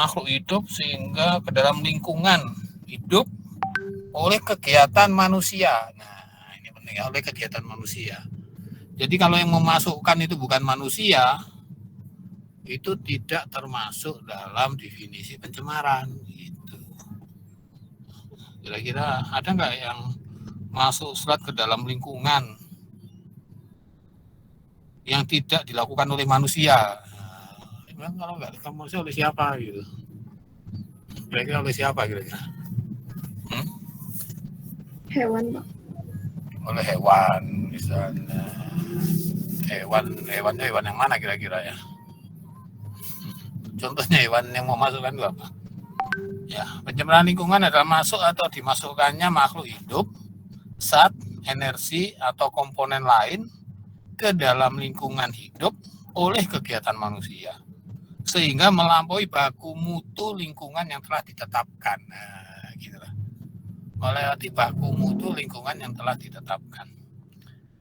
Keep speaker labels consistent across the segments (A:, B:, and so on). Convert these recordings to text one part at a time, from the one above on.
A: makhluk hidup sehingga ke dalam lingkungan hidup oleh kegiatan manusia. Nah, ini penting ya, oleh kegiatan manusia. Jadi kalau yang memasukkan itu bukan manusia, itu tidak termasuk dalam definisi pencemaran. Gitu. Kira-kira ada nggak yang masuk serat ke dalam lingkungan yang tidak dilakukan oleh manusia? Nah, kalau nggak dilakukan manusia oleh siapa gitu? Kira-kira oleh siapa kira-kira?
B: Hewan, Pak.
A: Oleh hewan misalnya. Hewan yang mana kira-kira ya? Contohnya hewan yang mau masukkan itu apa? Ya, pencemaran lingkungan adalah masuk atau dimasukkannya makhluk hidup, zat, energi atau komponen lain ke dalam lingkungan hidup oleh kegiatan manusia, sehingga melampaui baku mutu lingkungan yang telah ditetapkan. Nah, gitu lah. Melewati baku mutu lingkungan yang telah ditetapkan.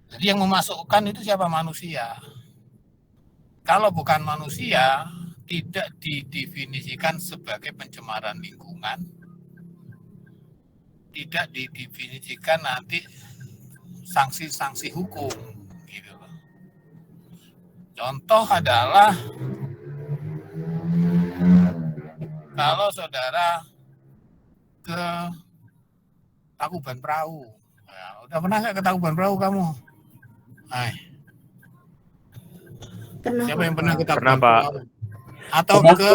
A: Jadi yang memasukkan itu siapa? Manusia. Kalau bukan manusia, tidak didefinisikan sebagai pencemaran lingkungan, tidak didefinisikan nanti sanksi-sanksi hukum. Gitu loh. Contoh adalah kalau saudara ke Tangkuban Perahu. Nah, udah pernah nggak ke Tangkuban Perahu kamu? Hai.
B: Pernah,
A: Siapa
B: Pak.
A: yang pernah ke
C: Pernah,
A: Tangkuban
C: Pak.
A: Perahu? Atau ke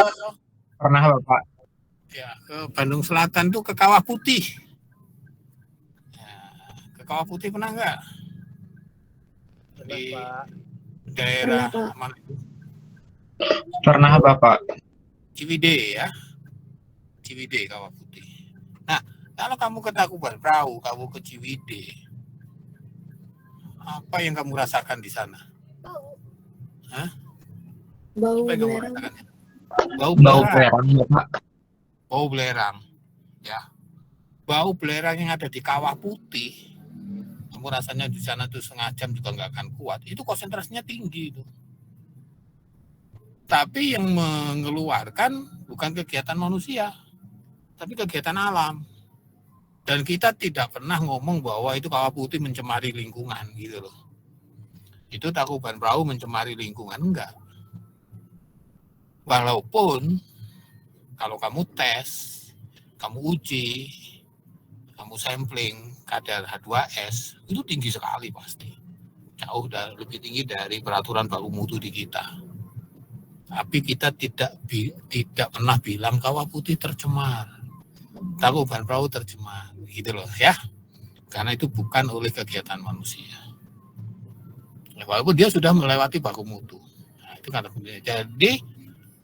C: Pernah, Bapak.
A: ya ke Bandung Selatan tuh ke Kawah Putih. Nah, ke Kawah Putih pernah nggak? Di daerah
B: Pernah, Pak.
A: mana?
C: Pernah, Bapak.
A: Ciwidey ya. Ciwidey Kawah Putih. Nah, kalau kamu ke Tangkuban Perahu, kamu ke Ciwidey, apa yang kamu rasakan di sana? Hah?
B: Bau
A: Apa yang kamu
B: belerang.
A: rasakan? Bau
C: Bau
A: belerang.
C: belerang, Bapak.
A: Bau belerang. Ya. Bau belerang yang ada di Kawah Putih, kamu rasanya di sana tuh setengah jam juga nggak akan kuat. Itu konsentrasinya tinggi itu. Tapi yang mengeluarkan bukan kegiatan manusia, tapi kegiatan alam. Dan kita tidak pernah ngomong bahwa itu Kawah Putih mencemari lingkungan gitu loh. Itu Tangkuban Perahu mencemari lingkungan, enggak. Walaupun kalau kamu tes, kamu uji, kamu sampling kadar H2S itu tinggi sekali pasti. Jauh lebih tinggi dari peraturan baku mutu di kita. Tapi kita tidak pernah bilang Kawah Putih tercemar, Tangkuban Perahu tercemar, gitu loh ya. Karena itu bukan oleh kegiatan manusia. Walaupun dia sudah melewati baku mutu. Nah, itu kan jadi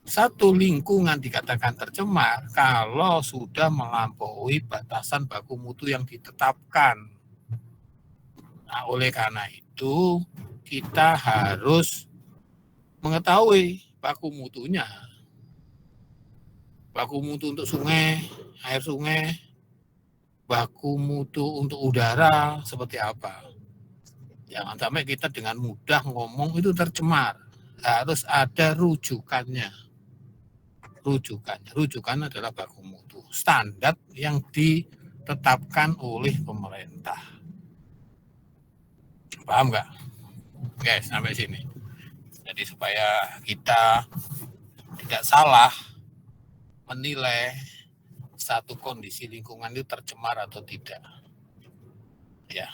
A: satu lingkungan dikatakan tercemar kalau sudah melampaui batasan baku mutu yang ditetapkan. Nah, oleh karena itu kita harus mengetahui baku mutunya. Baku mutu untuk sungai, air sungai, baku mutu untuk udara seperti apa. Jangan sampai kita dengan mudah ngomong itu tercemar. Harus ada rujukannya. Rujukan adalah baku mutu. Standar yang ditetapkan oleh pemerintah. Paham nggak? Oke, sampai sini. Jadi supaya kita tidak salah menilai satu kondisi lingkungan itu tercemar atau tidak. Ya.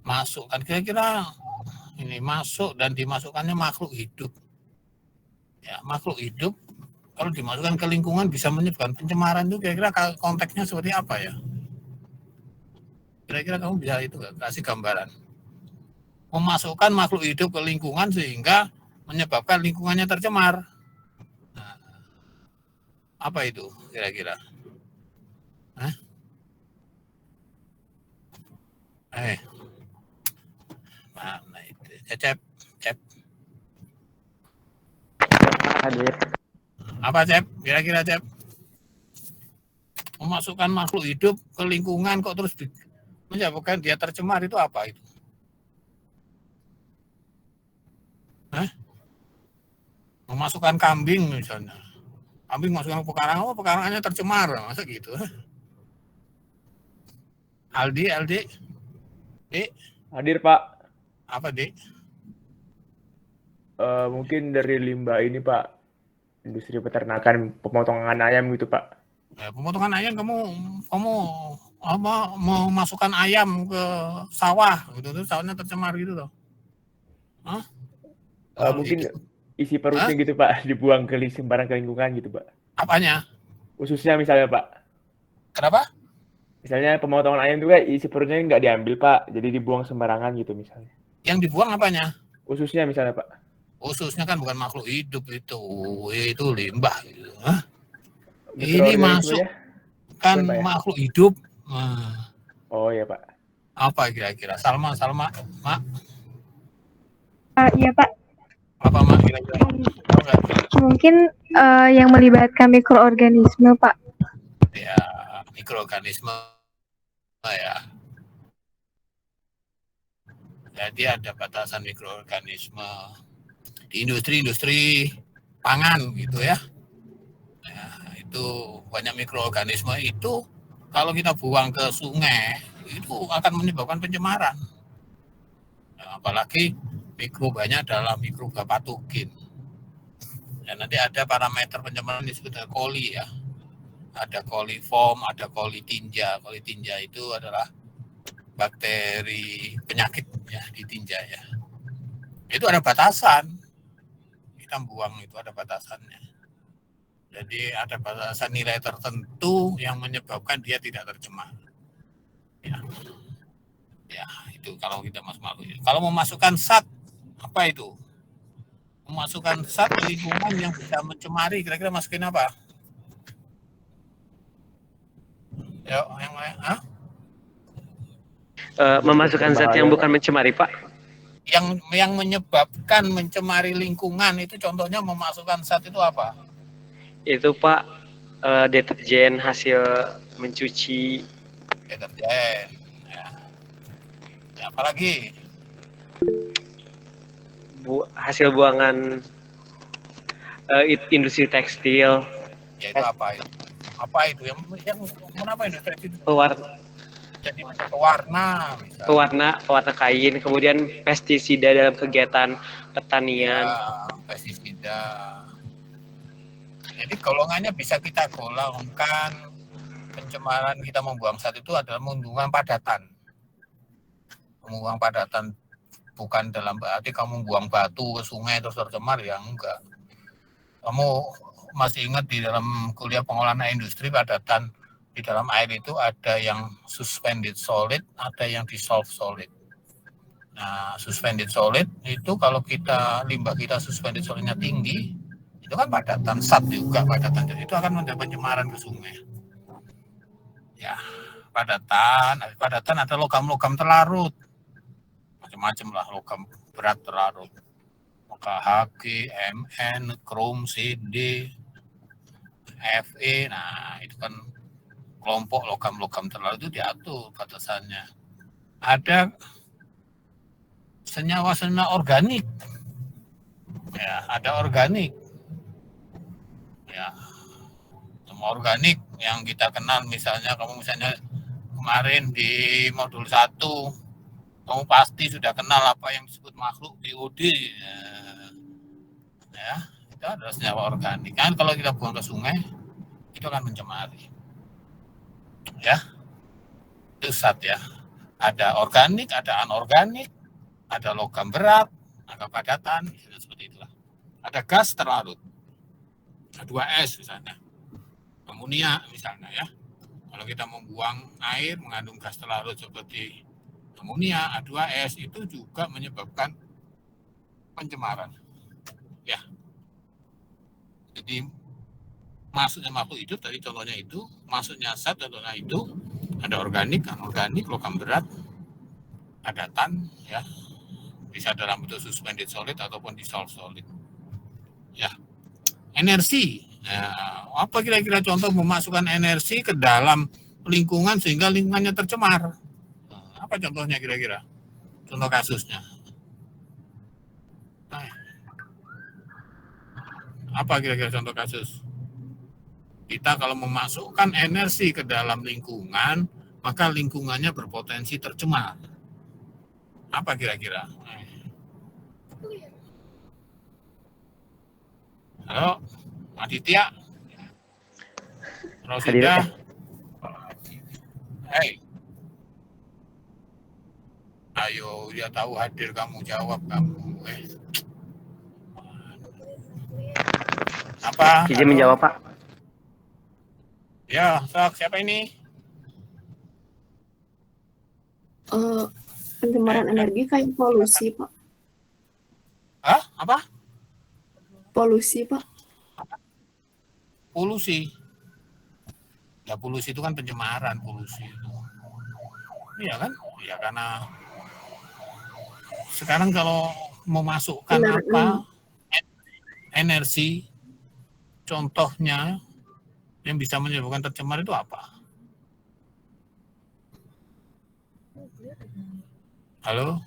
A: Masukkan kira-kira ini masuk dan dimasukkannya makhluk hidup. Ya, makhluk hidup kalau dimasukkan ke lingkungan bisa menyebabkan pencemaran itu kira-kira konteksnya seperti apa ya? Kira-kira kamu bisa itu kasih gambaran. Memasukkan makhluk hidup ke lingkungan sehingga menyebabkan lingkungannya tercemar. Nah, apa itu kira-kira? Hah? Mana itu? Cep.
C: Hadir.
A: Apa Cep? Kira-kira Cep? Memasukkan makhluk hidup ke lingkungan kok terus menyebabkan dia tercemar itu apa itu? Hah? Memasukkan kambing misalnya Kambing masukkan ke pekarangan, pekarangannya tercemar, masa gitu? Aldi, Dik,
D: Hadir, Pak.
A: apa Dik?
D: Mungkin dari limbah ini, Pak. Industri peternakan, pemotongan ayam gitu, Pak.
A: Ya, pemotongan ayam kamu apa mau masukkan ayam ke sawah gitu tuh, sawahnya tercemar gitu loh. Hah?
D: Mungkin
A: Itu.
D: isi perutnya gitu, Pak. Dibuang ke sembarang ke lingkungan gitu, Pak.
A: Apanya?
D: Khususnya misalnya, Pak.
A: Kenapa?
D: Misalnya pemotongan ayam juga isi perutnya nggak diambil, Pak. Jadi dibuang sembarangan gitu misalnya.
A: Yang dibuang apanya?
D: Khususnya misalnya, Pak.
A: Ususnya kan bukan makhluk hidup itu limbah gitu. Hah? Ini
D: Mikroorganisme
A: masuk
D: ya?
A: kan
D: Bukan, Pak, ya?
A: makhluk hidup. Nah,
D: Oh ya, Pak.
A: apa kira-kira? Salma, Mak,
B: Iya Pak,
A: apa Mak kira-kira? Tahu nggak?
B: mungkin yang melibatkan mikroorganisme Pak.
A: Ya, mikroorganisme ya. Jadi ada batasan mikroorganisme di industri pangan gitu ya. Nah, itu banyak mikroorganisme itu kalau kita buang ke sungai itu akan menyebabkan pencemaran. Nah, apalagi mikrobanya adalah mikroba patogen. Dan nanti ada parameter pencemaran disebut coli ya. Ada coliform, ada colitinja. Colitinja itu adalah bakteri penyakit ya di tinja ya. Itu ada batasan. Kita buang itu ada batasannya. Jadi ada batasan nilai tertentu yang menyebabkan dia tidak tercemar. Ya itu kalau kita masuk. Kalau memasukkan zat apa itu? Memasukkan zat ke lingkungan yang bisa mencemari, kira-kira masukin apa? Ya, yang lain,
E: Memasukkan zat yang bukan mencemari, Pak.
A: Yang menyebabkan mencemari lingkungan itu contohnya memasukkan zat itu apa?
E: Itu, Pak, deterjen hasil mencuci.
A: Deterjen. Ya. Apalagi?
E: Hasil buangan industri tekstil.
A: Ya itu apa itu? Apa itu? Yang kenapa industri itu? Jadi pewarna,
E: pewarna kain, kemudian pestisida dalam kegiatan pertanian.
A: Ya, pestisida. Jadi golongannya bisa kita golongkan pencemaran kita membuang zat itu adalah membuang padatan. Membuang padatan bukan dalam berarti kamu buang batu ke sungai terus tercemar ya enggak. Kamu masih ingat di dalam kuliah pengolahan industri padatan di dalam air itu ada yang suspended solid, ada yang dissolved solid. Nah, suspended solid itu kalau limbah kita suspended solidnya tinggi, itu kan padatan zat juga padatan, jadi itu akan mendapat pencemaran ke sungai. Ya, padatan ada logam-logam terlarut, macam-macam lah logam berat terlarut. Maka Hg, Mn, krom, Cd, Fe, nah itu kan kelompok logam-logam terlarut itu diatur batasannya. Ada senyawa-senyawa organik. Ya, ada organik. Ya. Semua organik yang kita kenal misalnya kemarin di modul 1 kamu pasti sudah kenal apa yang disebut makhluk BOD. Ya, itu adalah senyawa organik. Kan kalau kita buang ke sungai itu akan mencemari. Ya. Itu zat ya. Ada organik, ada anorganik, ada logam berat, ada padatan, seperti itulah. Ada gas terlarut, H2S misalnya, amonia misalnya ya. Kalau kita membuang air mengandung gas terlarut seperti amonia, H2S itu juga menyebabkan pencemaran. Ya. Jadi masuknya makhluk hidup tadi contohnya itu, masuknya zat contohnya itu, ada organik, anorganik, logam berat, padatan ya. Bisa dalam bentuk suspended solid ataupun dissolved solid. Ya. Energi. Nah, apa kira-kira contoh memasukkan energi ke dalam lingkungan sehingga lingkungannya tercemar? Nah, apa contohnya kira-kira? Contoh kasusnya. Nah, apa kira-kira contoh kasus? Kita kalau memasukkan energi ke dalam lingkungan, maka lingkungannya berpotensi tercemar. Apa kira-kira? Halo, Aditya, Rosida, hey, ayo, dia tahu hadir, kamu jawab kamu. Apa?
E: Izin menjawab, Pak.
A: Ya, siapa ini?
F: Pencemaran energi kayak polusi, Pak.
A: Hah? Apa?
F: Polusi, Pak.
A: Polusi. Ya, polusi itu kan pencemaran, polusi itu. Iya kan? Ya karena sekarang kalau memasukkan apa energi, contohnya yang bisa menyebabkan tercemar itu apa? Halo?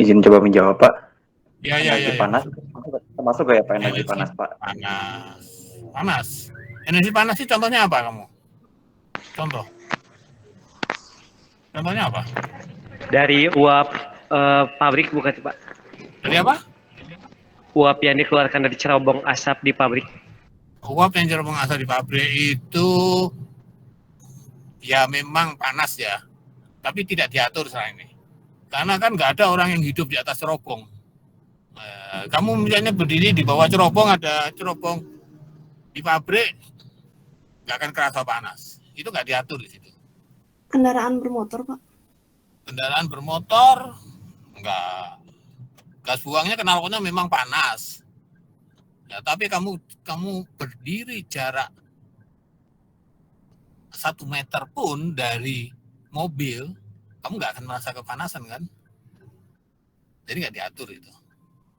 C: Izin coba menjawab, Pak.
A: Ya.
C: Energi panas termasuk ya Pak, energi panas, Pak?
A: Panas. Energi panas itu contohnya apa kamu? Contohnya apa?
E: Dari uap pabrik bukan, Pak?
A: Dari apa?
E: Uap yang dikeluarkan dari cerobong asap di pabrik.
A: Uap yang cerobong asap di pabrik itu ya memang panas ya, tapi tidak diatur sekarang ini. Karena kan nggak ada orang yang hidup di atas cerobong. Kamu misalnya berdiri di bawah cerobong, ada cerobong di pabrik, nggak akan kerasa panas. Itu nggak diatur di situ.
F: Kendaraan bermotor, Pak.
A: Kendaraan bermotor, nggak. Gas buangnya knalpotnya memang panas. Ya, tapi kamu berdiri jarak 1 meter pun dari mobil, kamu nggak akan merasa kepanasan kan? Jadi nggak diatur itu.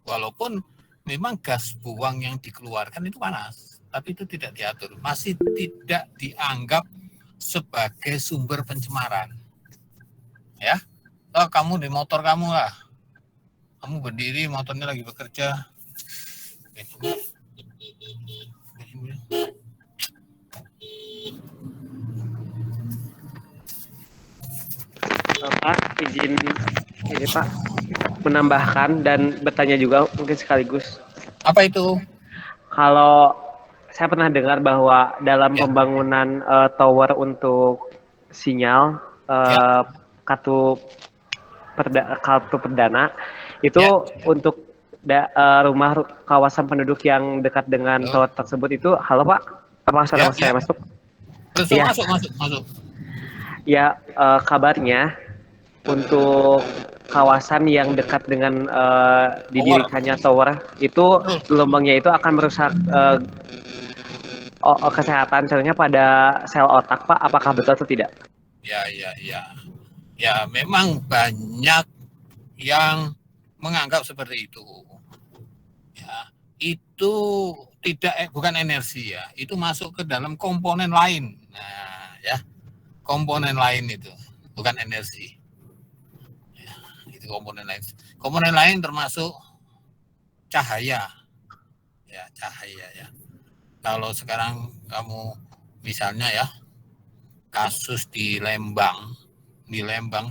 A: Walaupun memang gas buang yang dikeluarkan itu panas, tapi itu tidak diatur. Masih tidak dianggap sebagai sumber pencemaran. Ya, kamu di motor kamu lah. Kamu berdiri, motornya lagi bekerja.
E: Pak, izin ini Pak menambahkan dan bertanya juga mungkin sekaligus.
A: Apa itu?
E: Kalau saya pernah dengar bahwa dalam pembangunan tower untuk sinyal kartu perdana itu untuk rumah kawasan penduduk yang dekat dengan tower tersebut itu, halo Pak, apa saya masuk?
A: Masuk.
E: Ya, kabarnya untuk kawasan yang dekat dengan didirikannya tower itu gelombangnya itu akan merusak kesehatan, contohnya pada sel otak, Pak. Apakah betul atau tidak?
A: Ya, memang banyak yang menganggap seperti itu. Ya, itu bukan energi ya, itu masuk ke dalam komponen lain. Nah, ya, komponen lain itu bukan energi. Ya, itu komponen lain. Komponen lain termasuk cahaya. Ya, cahaya ya. Kalau sekarang kamu misalnya ya, kasus di Lembang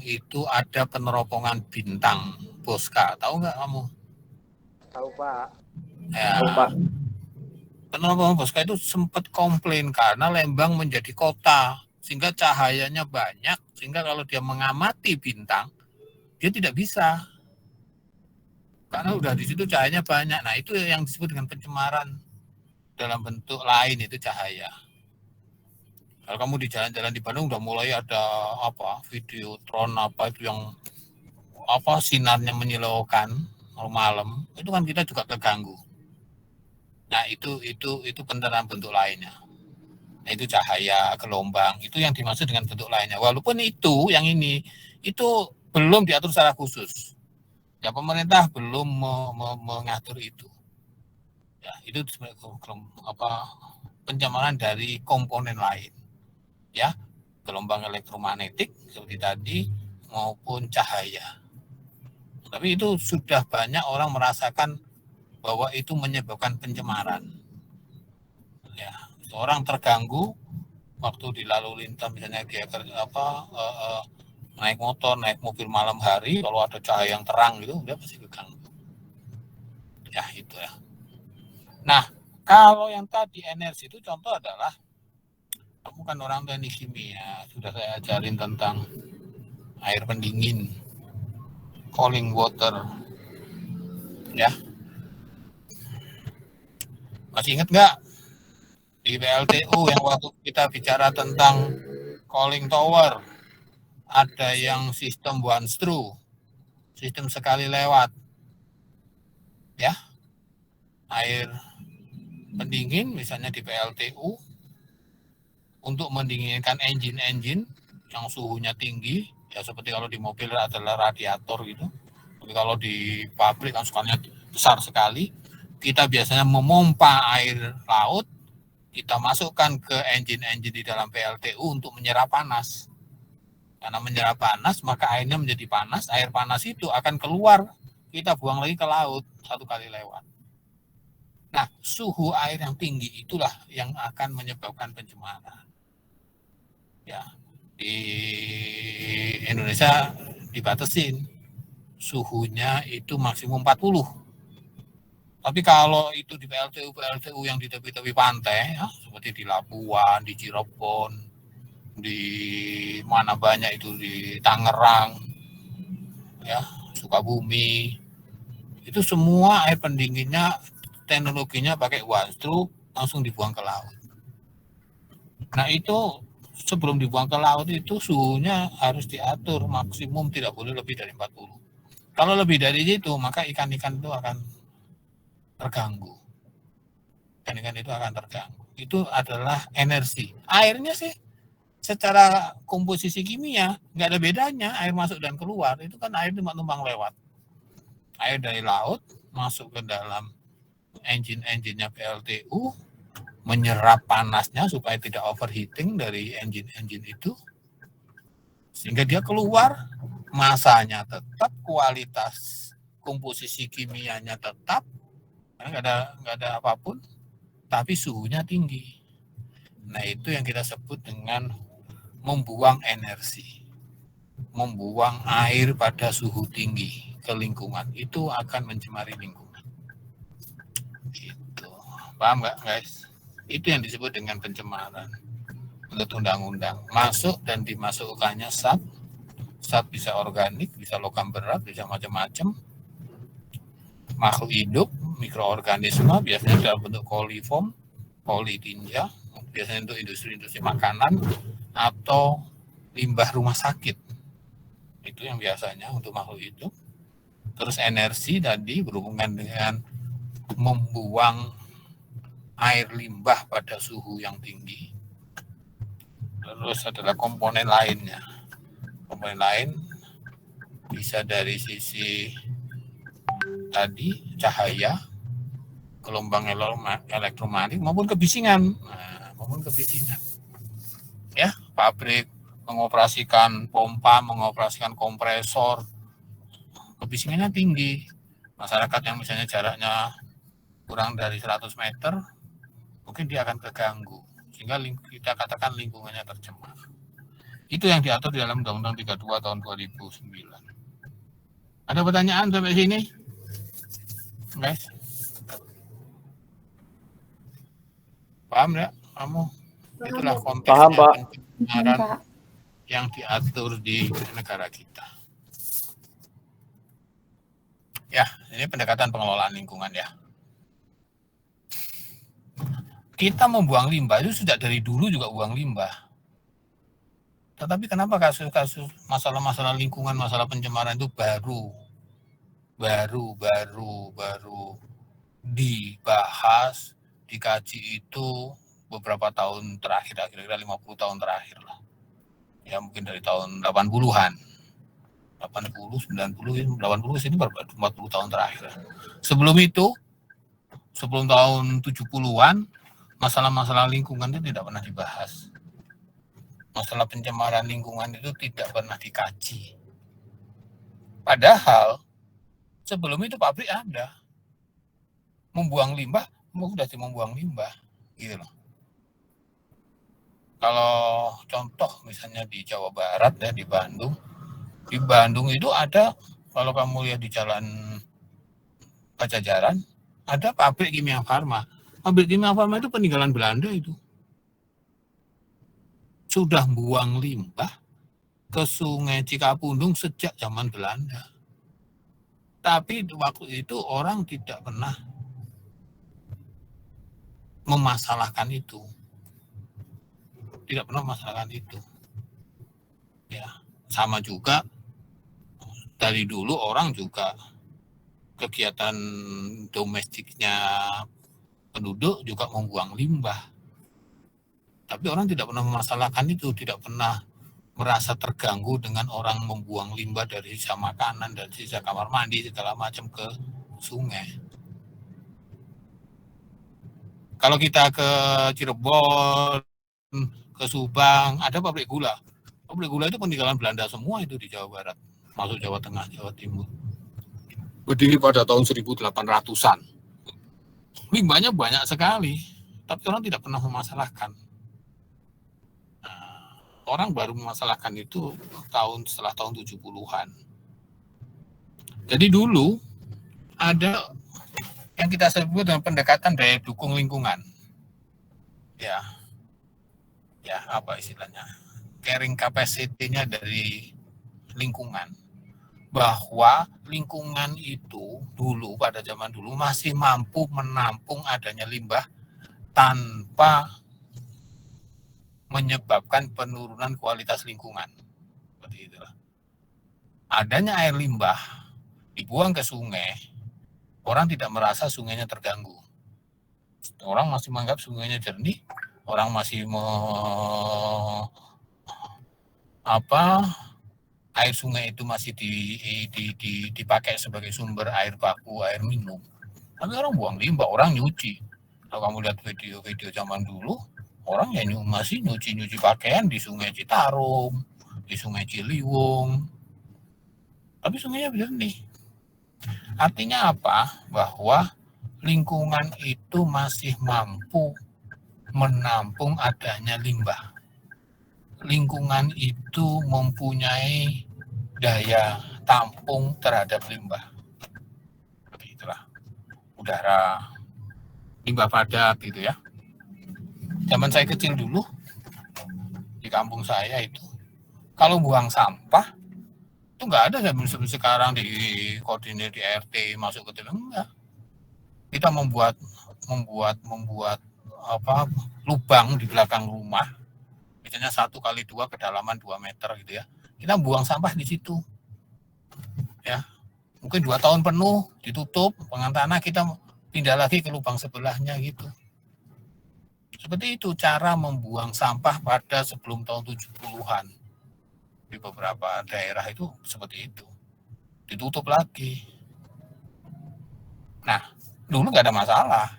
A: itu ada peneropongan bintang Bosca, tahu nggak kamu?
E: Tahu Pak.
A: Ya, tahu Pak. Peneropongan Bosca itu sempat komplain karena Lembang menjadi kota sehingga cahayanya banyak, sehingga kalau dia mengamati bintang dia tidak bisa karena udah di situ cahayanya banyak. Nah, itu yang disebut dengan pencemaran dalam bentuk lain, itu cahaya. Kalau kamu di jalan-jalan di Bandung udah mulai ada videotron itu yang sinarnya menyilaukan malam, itu kan kita juga terganggu. Nah, itu pencemaran bentuk lainnya. Nah, itu cahaya, gelombang, itu yang dimaksud dengan bentuk lainnya. Walaupun itu yang ini itu belum diatur secara khusus. Ya, pemerintah belum mengatur itu. Ya, itu pencemaran dari komponen lain. Ya, gelombang elektromagnetik seperti tadi maupun cahaya. Tapi itu sudah banyak orang merasakan bahwa itu menyebabkan pencemaran. Ya, orang terganggu waktu di lalu lintas, misalnya dia naik motor, naik mobil malam hari, kalau ada cahaya yang terang gitu, dia pasti keganggu. Ya itu ya. Nah, kalau yang tadi energi itu contoh adalah, kamu kan orang teknik kimia, sudah saya ajarin tentang air pendingin, cooling water, ya. Masih ingat nggak di PLTU yang waktu kita bicara tentang cooling tower, ada yang sistem one screw, sistem sekali lewat, ya, air pendingin misalnya di PLTU untuk mendinginkan engine yang suhunya tinggi, ya seperti kalau di mobil adalah radiator gitu. Tapi kalau di pabrik kan sukanya besar sekali. Kita biasanya memompa air laut, kita masukkan ke engine di dalam PLTU untuk menyerap panas. Karena menyerap panas, maka airnya menjadi panas. Air panas itu akan keluar, kita buang lagi ke laut satu kali lewat. Nah, suhu air yang tinggi itulah yang akan menyebabkan pencemaran. Ya, di Indonesia dibatasin suhunya itu maksimum 40. Tapi kalau itu di PLTU yang di tepi-tepi pantai, ya, seperti di Labuan, di Cirebon, di mana banyak itu di Tangerang, ya, Sukabumi, itu semua air pendinginnya teknologinya pakai one screw, langsung dibuang ke laut. Nah itu sebelum dibuang ke laut itu suhunya harus diatur maksimum tidak boleh lebih dari 40. Kalau lebih dari itu maka ikan-ikan itu akan terganggu. Ikan-ikan itu akan terganggu. Itu adalah energi. Airnya sih secara komposisi kimia nggak ada bedanya, air masuk dan keluar itu kan air numpang lewat. Air dari laut masuk ke dalam engine-nya PLTU, menyerap panasnya supaya tidak overheating dari engine itu, sehingga dia keluar, masanya tetap, kualitas komposisi kimianya tetap, nggak ada apapun, tapi suhunya tinggi. Nah itu yang kita sebut dengan membuang energi, membuang air pada suhu tinggi ke lingkungan, itu akan mencemari lingkungan. Gitu. Paham nggak guys? Itu yang disebut dengan pencemaran menurut undang-undang. Masuk dan dimasukkannya zat bisa organik, bisa logam berat, bisa macam-macam. Makhluk hidup, mikroorganisme, biasanya dalam bentuk koliform, politinja, biasanya untuk industri makanan, atau limbah rumah sakit. Itu yang biasanya untuk makhluk hidup. Terus energi tadi berhubungan dengan membuang air limbah pada suhu yang tinggi. Terus adalah komponen lainnya. Komponen lain bisa dari sisi tadi cahaya, gelombang elektromagnetik maupun kebisingan. Ya, pabrik mengoperasikan pompa, mengoperasikan kompresor, kebisingannya tinggi. Masyarakat yang misalnya jaraknya kurang dari 100 meter, mungkin dia akan keganggu, sehingga kita katakan lingkungannya tercemar. Itu yang diatur di dalam Undang-Undang 32 tahun 2009. Ada pertanyaan sampai sini? Guys? Paham ya kamu? Itulah konteksnya pencemaran yang diatur di negara kita. Ya, ini pendekatan pengelolaan lingkungan ya. Kita membuang limbah itu sejak dari dulu juga buang limbah. Tetapi kenapa kasus-kasus masalah-masalah lingkungan, masalah pencemaran itu baru dibahas, dikaji itu beberapa tahun terakhir, kira-kira 50 tahun terakhir lah. Ya mungkin dari tahun 80-an. 80, 90, 80 ini baru 40 tahun terakhir. Sebelum itu, sebelum tahun 70-an, masalah-masalah lingkungan itu tidak pernah dibahas. Masalah pencemaran lingkungan itu tidak pernah dikaji. Padahal sebelum itu pabrik ada membuang limbah, sudah membuang limbah, gitu loh. Kalau contoh misalnya di Jawa Barat ya, di Bandung itu ada, kalau kamu lihat di Jalan Pajajaran, ada pabrik kimia farma. Pabrik kimia farma itu peninggalan Belanda itu. Sudah buang limbah ke Sungai Cikapundung sejak zaman Belanda. Tapi waktu itu orang tidak pernah memasalahkan itu. Tidak pernah memasalahkan itu. Ya, sama juga dari dulu orang juga kegiatan domestiknya penduduk juga membuang limbah. Tapi orang tidak pernah memasalahkan itu, tidak pernah merasa terganggu dengan orang membuang limbah dari sisa makanan, dari sisa kamar mandi, segala macam ke sungai. Kalau kita ke Cirebon, ke Subang, ada pabrik gula. Pabrik gula itu peninggalan Belanda semua itu di Jawa Barat, masuk Jawa Tengah, Jawa Timur. Berdiri pada tahun 1800-an. Limbahnya banyak sekali, tapi orang tidak pernah memasalahkan. Orang baru memasalahkan itu setelah tahun 70-an. Jadi dulu ada yang kita sebut dengan pendekatan daya dukung lingkungan. Ya apa istilahnya? Carrying capacity-nya dari lingkungan. Bahwa lingkungan itu dulu, pada zaman dulu masih mampu menampung adanya limbah tanpa menyebabkan penurunan kualitas lingkungan. Seperti itulah. Adanya air limbah dibuang ke sungai, orang tidak merasa sungainya terganggu. Orang masih menganggap sungainya jernih, orang masih air sungai itu masih dipakai sebagai sumber air baku, air minum. Tapi orang buang limbah, orang nyuci. Kalau kamu lihat video-video zaman dulu, orang ya masih nyuci pakaian di Sungai Citarum, di Sungai Ciliwung. Tapi sungainya jernih. Artinya apa? Bahwa lingkungan itu masih mampu menampung adanya limbah. Lingkungan itu mempunyai daya tampung terhadap limbah. Itulah udara, limbah padat gitu ya. Zaman saya kecil dulu di kampung saya itu, kalau buang sampah itu nggak ada seperti sekarang di koordinir di RT masuk ke dalam, enggak. Kita membuat lubang di belakang rumah, misalnya 1x2 kedalaman 2 meter gitu ya. Kita buang sampah di situ. Ya. Mungkin 2 tahun penuh ditutup dengan tanah, kita pindah lagi ke lubang sebelahnya gitu. Seperti itu cara membuang sampah pada sebelum tahun 70-an. Di beberapa daerah itu seperti itu. Ditutup lagi. Nah, dulu nggak ada masalah.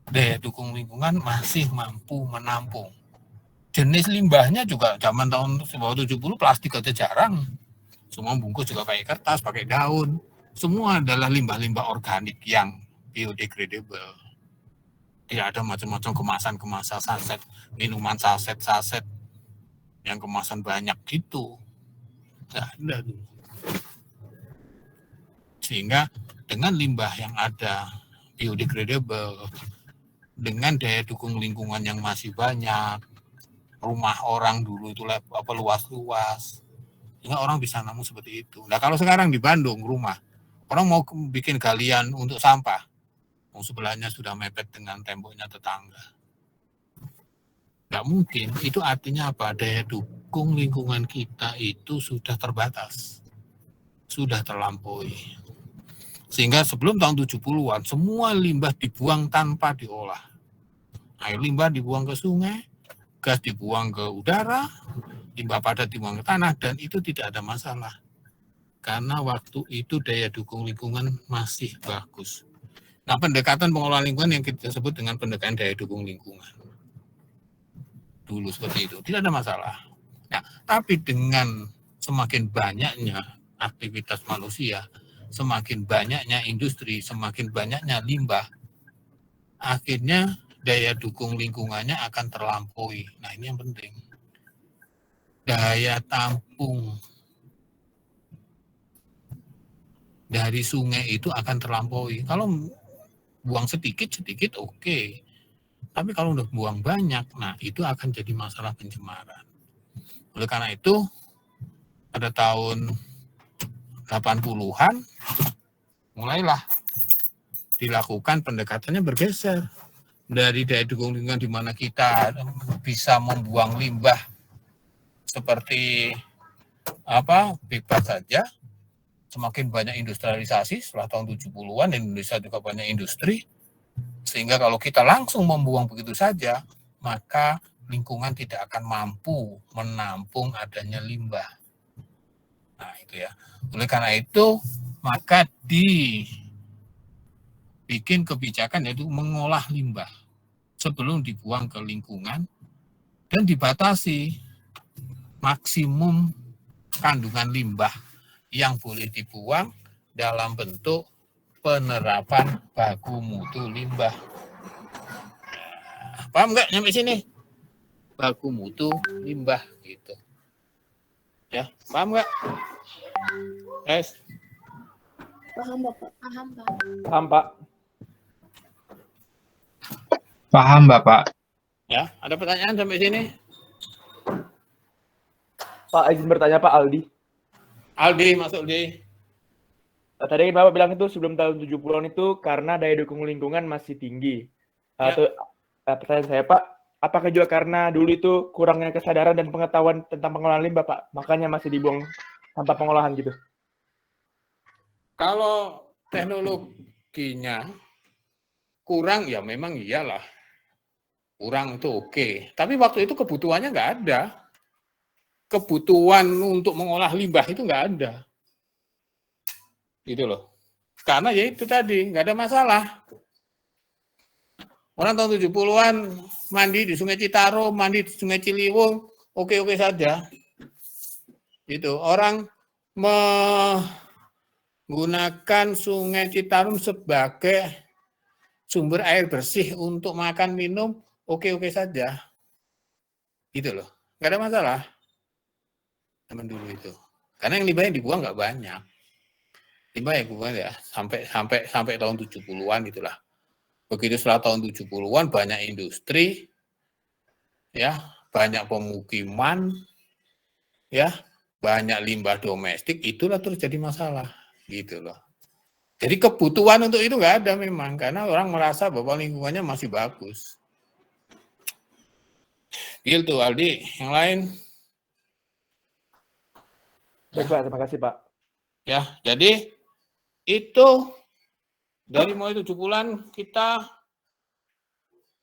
A: Daya dukung lingkungan masih mampu menampung. Jenis limbahnya juga zaman tahun 70 plastik aja jarang. Semua bungkus juga pakai kertas, pakai daun. Semua adalah limbah-limbah organik yang biodegradable. Tidak ada macam-macam kemasan saset, minuman saset yang kemasan banyak gitu. Nggak ada. Sehingga dengan limbah yang ada biodegradable, dengan daya dukung lingkungan yang masih banyak, rumah orang dulu itu luas-luas, sehingga orang bisa namun seperti itu. Nah kalau sekarang di Bandung rumah, orang mau bikin galian untuk sampah, sebelahnya sudah mepet dengan temboknya tetangga. Nggak mungkin. Itu artinya apa? Daya dukung lingkungan kita itu sudah terbatas. Sudah terlampaui. Sehingga sebelum tahun 70-an, semua limbah dibuang tanpa diolah. Air limbah dibuang ke sungai, gas dibuang ke udara, limbah padat dibuang ke tanah, dan itu tidak ada masalah. Karena waktu itu daya dukung lingkungan masih bagus. Nah, pendekatan pengelolaan lingkungan yang kita sebut dengan pendekatan daya dukung lingkungan. Dulu seperti itu, tidak ada masalah. Nah, tapi dengan semakin banyaknya aktivitas manusia, semakin banyaknya industri, semakin banyaknya limbah, akhirnya daya dukung lingkungannya akan terlampaui. Nah, ini yang penting. Daya tampung dari sungai itu akan terlampaui. Kalau buang sedikit oke. Tapi kalau udah buang banyak, nah itu akan jadi masalah pencemaran. Oleh karena itu, pada tahun 80-an, mulailah dilakukan pendekatannya bergeser. Dari daya dukung lingkungan di mana kita bisa membuang limbah seperti bebas saja. Semakin banyak industrialisasi setelah tahun 70-an, Indonesia juga banyak industri, sehingga kalau kita langsung membuang begitu saja, maka lingkungan tidak akan mampu menampung adanya limbah. Nah, itu ya. Oleh karena itu, maka dibikin kebijakan yaitu mengolah limbah sebelum dibuang ke lingkungan dan dibatasi maksimum kandungan limbah yang boleh dibuang dalam bentuk penerapan baku mutu limbah. Nah, paham nggak sampai sini? Baku mutu limbah gitu. Ya, paham nggak? Guys?
F: Paham Bapak.
G: Paham, Pak.
D: Paham, Pak.
H: Paham, Bapak.
A: Ya, ada pertanyaan sampai sini?
D: Pak, izin bertanya Pak Aldi.
A: Aldi, masuk Aldi.
D: Tadi kan Bapak bilang itu sebelum tahun 70-an itu karena daya dukung lingkungan masih tinggi. Pertanyaan saya Pak, apakah juga karena dulu itu kurangnya kesadaran dan pengetahuan tentang pengolahan limbah Pak, makanya masih dibuang tanpa pengolahan gitu?
A: Kalau teknologinya kurang, ya memang iyalah. Kurang itu oke. Tapi waktu itu kebutuhannya nggak ada. Kebutuhan untuk mengolah limbah itu nggak ada. Gitu loh. Karena ya itu tadi, nggak ada masalah. Orang tahun 70-an mandi di Sungai Citarum, mandi di Sungai Ciliwung, oke-oke saja. Itu orang menggunakan Sungai Citarum sebagai sumber air bersih untuk makan minum, oke-oke saja. Gitu loh. Nggak ada masalah. Zaman dulu itu. Karena yang limbah yang dibuang nggak banyak. Limbah yang dibuang ya sampai tahun 70-an itulah. Begitu setelah tahun 70-an banyak industri, ya, banyak pemukiman, ya, banyak limbah domestik, itulah terus jadi masalah, gitu loh. Jadi kebutuhan untuk itu nggak ada memang, karena orang merasa bahwa lingkungannya masih bagus. Gitu, Aldi. Yang lain?
D: Baik Pak, terima kasih Pak.
A: Ya, jadi itu dari mulai 70-an kita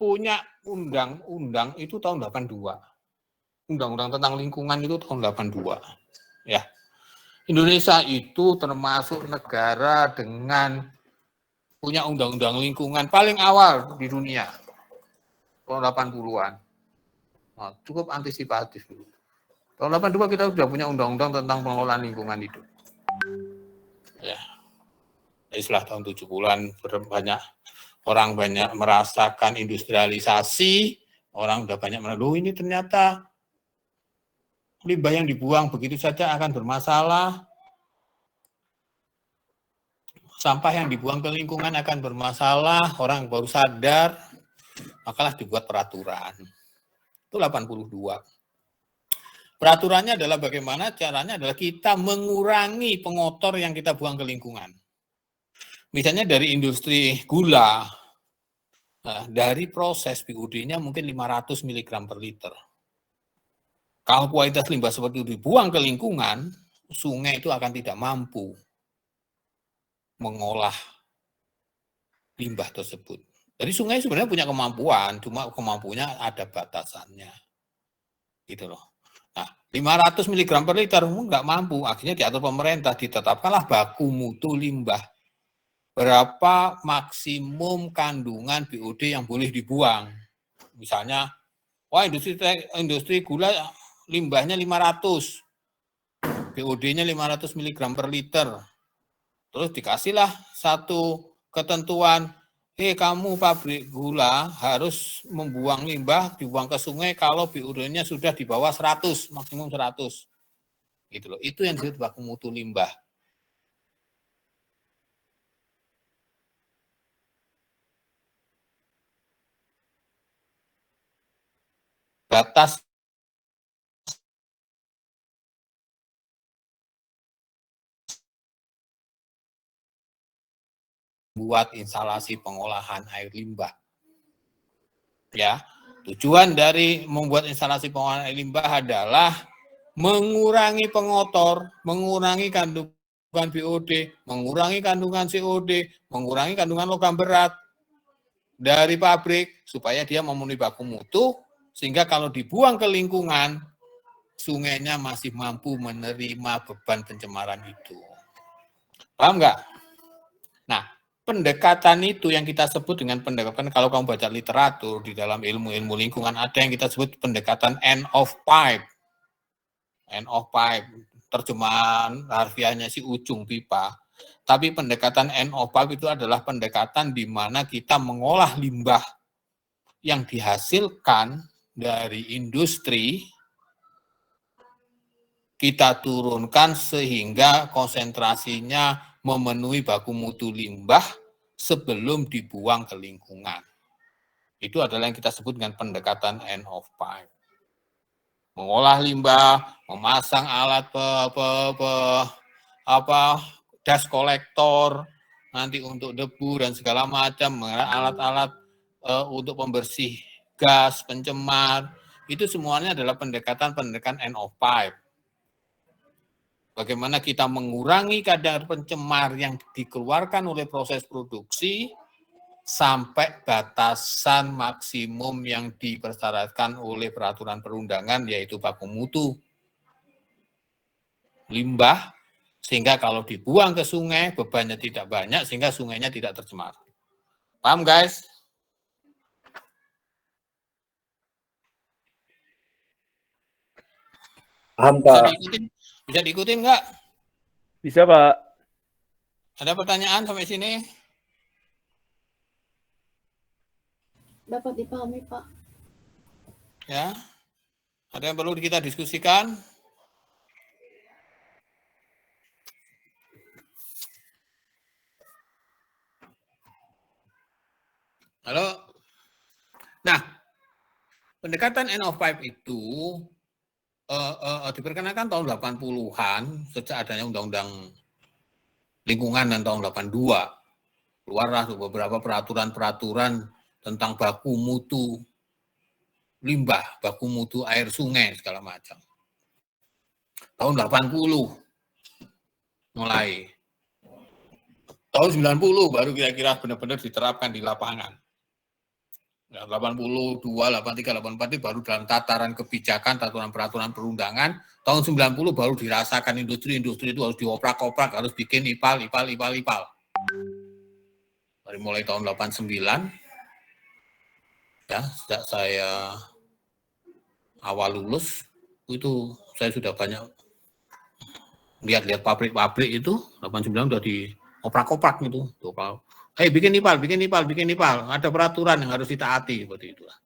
A: punya undang-undang itu tahun 82. Undang-undang tentang lingkungan itu tahun 82. Ya. Indonesia itu termasuk negara dengan punya undang-undang lingkungan paling awal di dunia. Tahun 80-an. Nah, cukup antisipatif dulu. Tahun 82 kita sudah punya undang-undang tentang pengelolaan lingkungan hidup. Ya. Setelah tahun 70-an orang banyak merasakan industrialisasi, orang udah banyak meneluh ini ternyata limbah yang dibuang begitu saja akan bermasalah. Sampah yang dibuang ke lingkungan akan bermasalah, orang baru sadar, makalah dibuat peraturan. Itu 82. Peraturannya adalah bagaimana caranya adalah kita mengurangi pengotor yang kita buang ke lingkungan. Misalnya dari industri gula, dari proses BUD-nya mungkin 500 mg per liter. Kalau kualitas limbah seperti itu dibuang ke lingkungan, sungai itu akan tidak mampu mengolah limbah tersebut. Jadi sungai sebenarnya punya kemampuan, cuma kemampuannya ada batasannya. Gitu loh. Nah, 500 mg per liter nggak mampu, akhirnya diatur pemerintah, ditetapkanlah baku mutu limbah. Berapa maksimum kandungan BOD yang boleh dibuang. Misalnya, wah industri gula limbahnya 500, BOD-nya 500 mg per liter. Terus dikasihlah satu ketentuan, kamu pabrik gula harus membuang limbah, dibuang ke sungai kalau BUD-nya sudah di bawah 100, maksimum 100. Gitu loh. Itu yang disebut baku mutu limbah. Batas buat instalasi pengolahan air limbah. Ya, tujuan dari membuat instalasi pengolahan air limbah adalah mengurangi pengotor, mengurangi kandungan BOD, mengurangi kandungan COD, mengurangi kandungan logam berat dari pabrik supaya dia memenuhi baku mutu, sehingga kalau dibuang ke lingkungan, sungainya masih mampu menerima beban pencemaran itu. Paham nggak? Nah, pendekatan itu yang kita sebut dengan pendekatan, kalau kamu baca literatur di dalam ilmu-ilmu lingkungan, ada yang kita sebut pendekatan end of pipe. End of pipe, terjemahan harfiahnya si ujung pipa. Tapi pendekatan end of pipe itu adalah pendekatan di mana kita mengolah limbah yang dihasilkan dari industri, kita turunkan sehingga konsentrasinya memenuhi baku mutu limbah sebelum dibuang ke lingkungan. Itu adalah yang kita sebut dengan pendekatan end of pipe. Mengolah limbah, memasang alat dust collector, nanti untuk debu dan segala macam, alat-alat untuk pembersih gas, pencemar, itu semuanya adalah pendekatan end of pipe. Bagaimana kita mengurangi kadar pencemar yang dikeluarkan oleh proses produksi sampai batasan maksimum yang dipersyaratkan oleh peraturan perundangan, yaitu baku mutu limbah, sehingga kalau dibuang ke sungai bebannya tidak banyak sehingga sungainya tidak tercemar. Paham guys?
G: Paham, Pak.
A: Bisa diikutin nggak?
D: Bisa, Pak.
A: Ada pertanyaan sampai sini?
F: Dapat dipahami, Pak.
A: Ya. Ada yang perlu kita diskusikan? Halo? Nah, pendekatan end of pipe itu diperkenalkan tahun 80-an sejak adanya Undang-Undang Lingkungan dan tahun 82. Keluarlah beberapa peraturan-peraturan tentang baku mutu limbah, baku mutu air sungai, segala macam. Tahun 80 mulai. Tahun 90 baru kira-kira benar-benar diterapkan di lapangan. 82, 83, 84 itu baru dalam tataran kebijakan, tataran peraturan perundangan. Tahun 90 baru dirasakan industri-industri itu harus dioprak-oprak, harus bikin ipal. Dari mulai tahun 89, ya, sejak saya awal lulus, itu saya sudah banyak lihat-lihat pabrik-pabrik itu, 89 sudah dioprak-oprak gitu. Bikin ipal. Ada peraturan yang harus ditaati seperti itulah.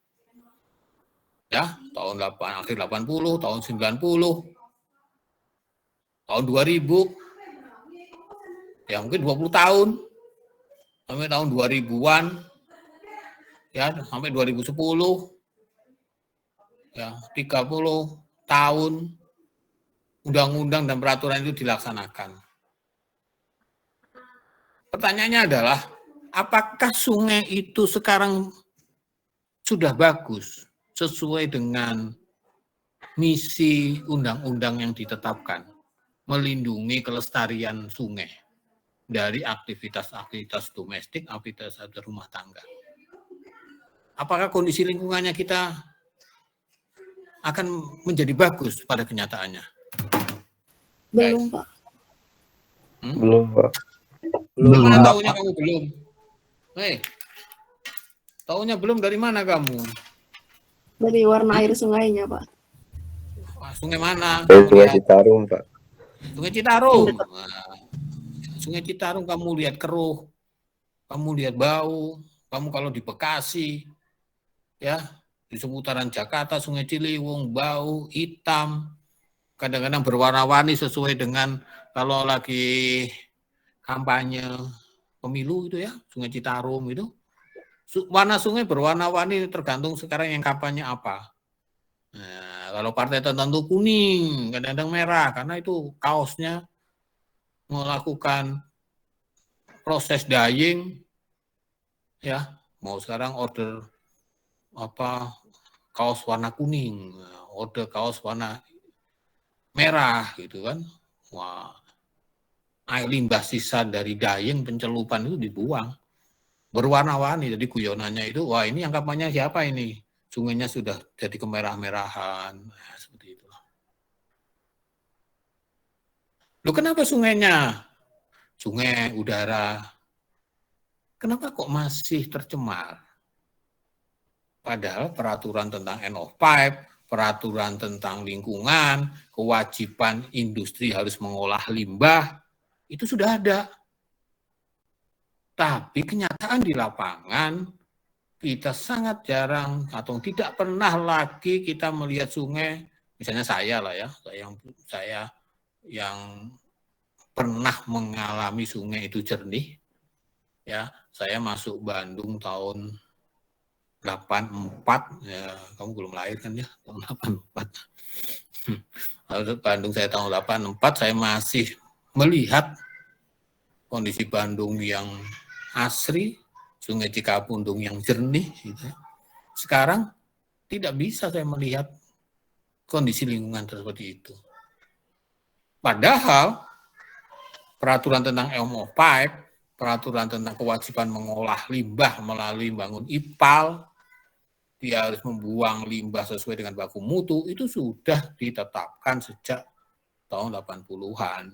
A: Ya, akhir 80, tahun 90, tahun 2000, ya mungkin 20 tahun, sampai tahun 2000-an, ya sampai 2010, ya 30 tahun, undang-undang dan peraturan itu dilaksanakan. Pertanyaannya adalah, apakah sungai itu sekarang sudah bagus sesuai dengan misi undang-undang yang ditetapkan, melindungi kelestarian sungai dari aktivitas-aktivitas domestik, aktivitas rumah tangga? Apakah kondisi lingkungannya kita akan menjadi bagus pada kenyataannya?
F: Belum, Pak.
G: Belum, Pak.
H: Belum,
A: Mana
H: Pak.
A: tahunya kamu belum? Tahunya belum dari mana kamu?
F: Dari warna air sungainya, Pak.
A: Wah, sungai mana?
G: Sungai Citarum, Pak.
A: Sungai Citarum. Nah, Sungai Citarum kamu lihat keruh, kamu lihat bau, Kamu kalau di Bekasi, ya, di seputaran Jakarta, Sungai Ciliwung, bau, hitam, kadang-kadang berwarna-warni sesuai dengan kalau lagi kampanye pemilu itu ya, Sungai Citarum itu. Warna sungai berwarna-warni tergantung sekarang yang kampanye apa. Nah, kalau partai tertentu kuning, kadang-kadang merah, karena itu kaosnya melakukan proses dyeing, ya, mau sekarang order kaos warna kuning, order kaos warna merah gitu kan. Wah, air limbah sisa dari dyeing pencelupan itu dibuang. Berwarna-warni, jadi guyonannya itu, wah ini yang kampanye siapa ini? Sungainya sudah jadi kemerah-merahan, nah, seperti itu. Loh kenapa sungainya? Sungai, udara, kenapa kok masih tercemar? Padahal peraturan tentang end of pipe, peraturan tentang lingkungan, kewajiban industri harus mengolah limbah, itu sudah ada. Tapi kenyataan di lapangan, kita sangat jarang atau tidak pernah lagi kita melihat sungai, misalnya saya lah ya, saya yang pernah mengalami sungai itu jernih, ya, saya masuk Bandung tahun 84, ya, kamu belum lahir kan ya, tahun 84. Lalu Bandung saya tahun 84, saya masih melihat kondisi Bandung yang asri, Sungai Cikapundung yang jernih. Gitu. Sekarang tidak bisa saya melihat kondisi lingkungan seperti itu. Padahal peraturan tentang end of pipe, peraturan tentang kewajiban mengolah limbah melalui bangun IPAL, dia harus membuang limbah sesuai dengan baku mutu, itu sudah ditetapkan sejak tahun 80-an.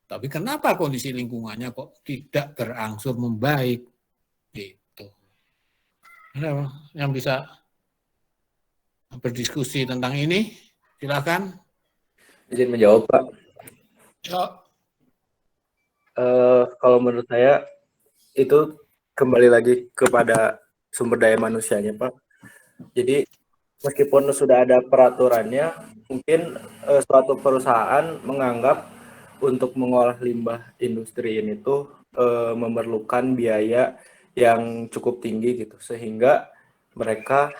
A: Tapi kenapa kondisi lingkungannya kok tidak berangsur membaik? Gitu. Ada yang bisa berdiskusi tentang ini? Silakan.
G: Izin menjawab, Pak.
A: Ya.
G: Kalau menurut saya itu kembali lagi kepada sumber daya manusianya, Pak. Jadi meskipun sudah ada peraturannya, mungkin suatu perusahaan menganggap untuk mengolah limbah industri ini tuh memerlukan biaya yang cukup tinggi gitu, sehingga mereka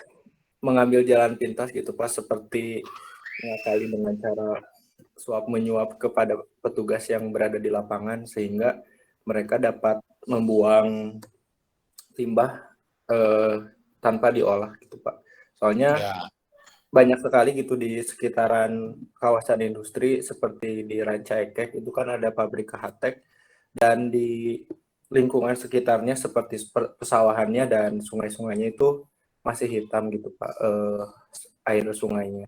G: mengambil jalan pintas gitu, Pak, seperti mengakali dengan cara suap menyuap kepada petugas yang berada di lapangan sehingga mereka dapat membuang limbah tanpa diolah gitu, Pak. Soalnya
A: Ya.
G: banyak sekali gitu di sekitaran kawasan industri seperti di Ranca Ekek itu kan ada pabrik KHTEK, dan di lingkungan sekitarnya seperti pesawahannya dan sungai-sungainya itu masih hitam gitu, Pak, air sungainya.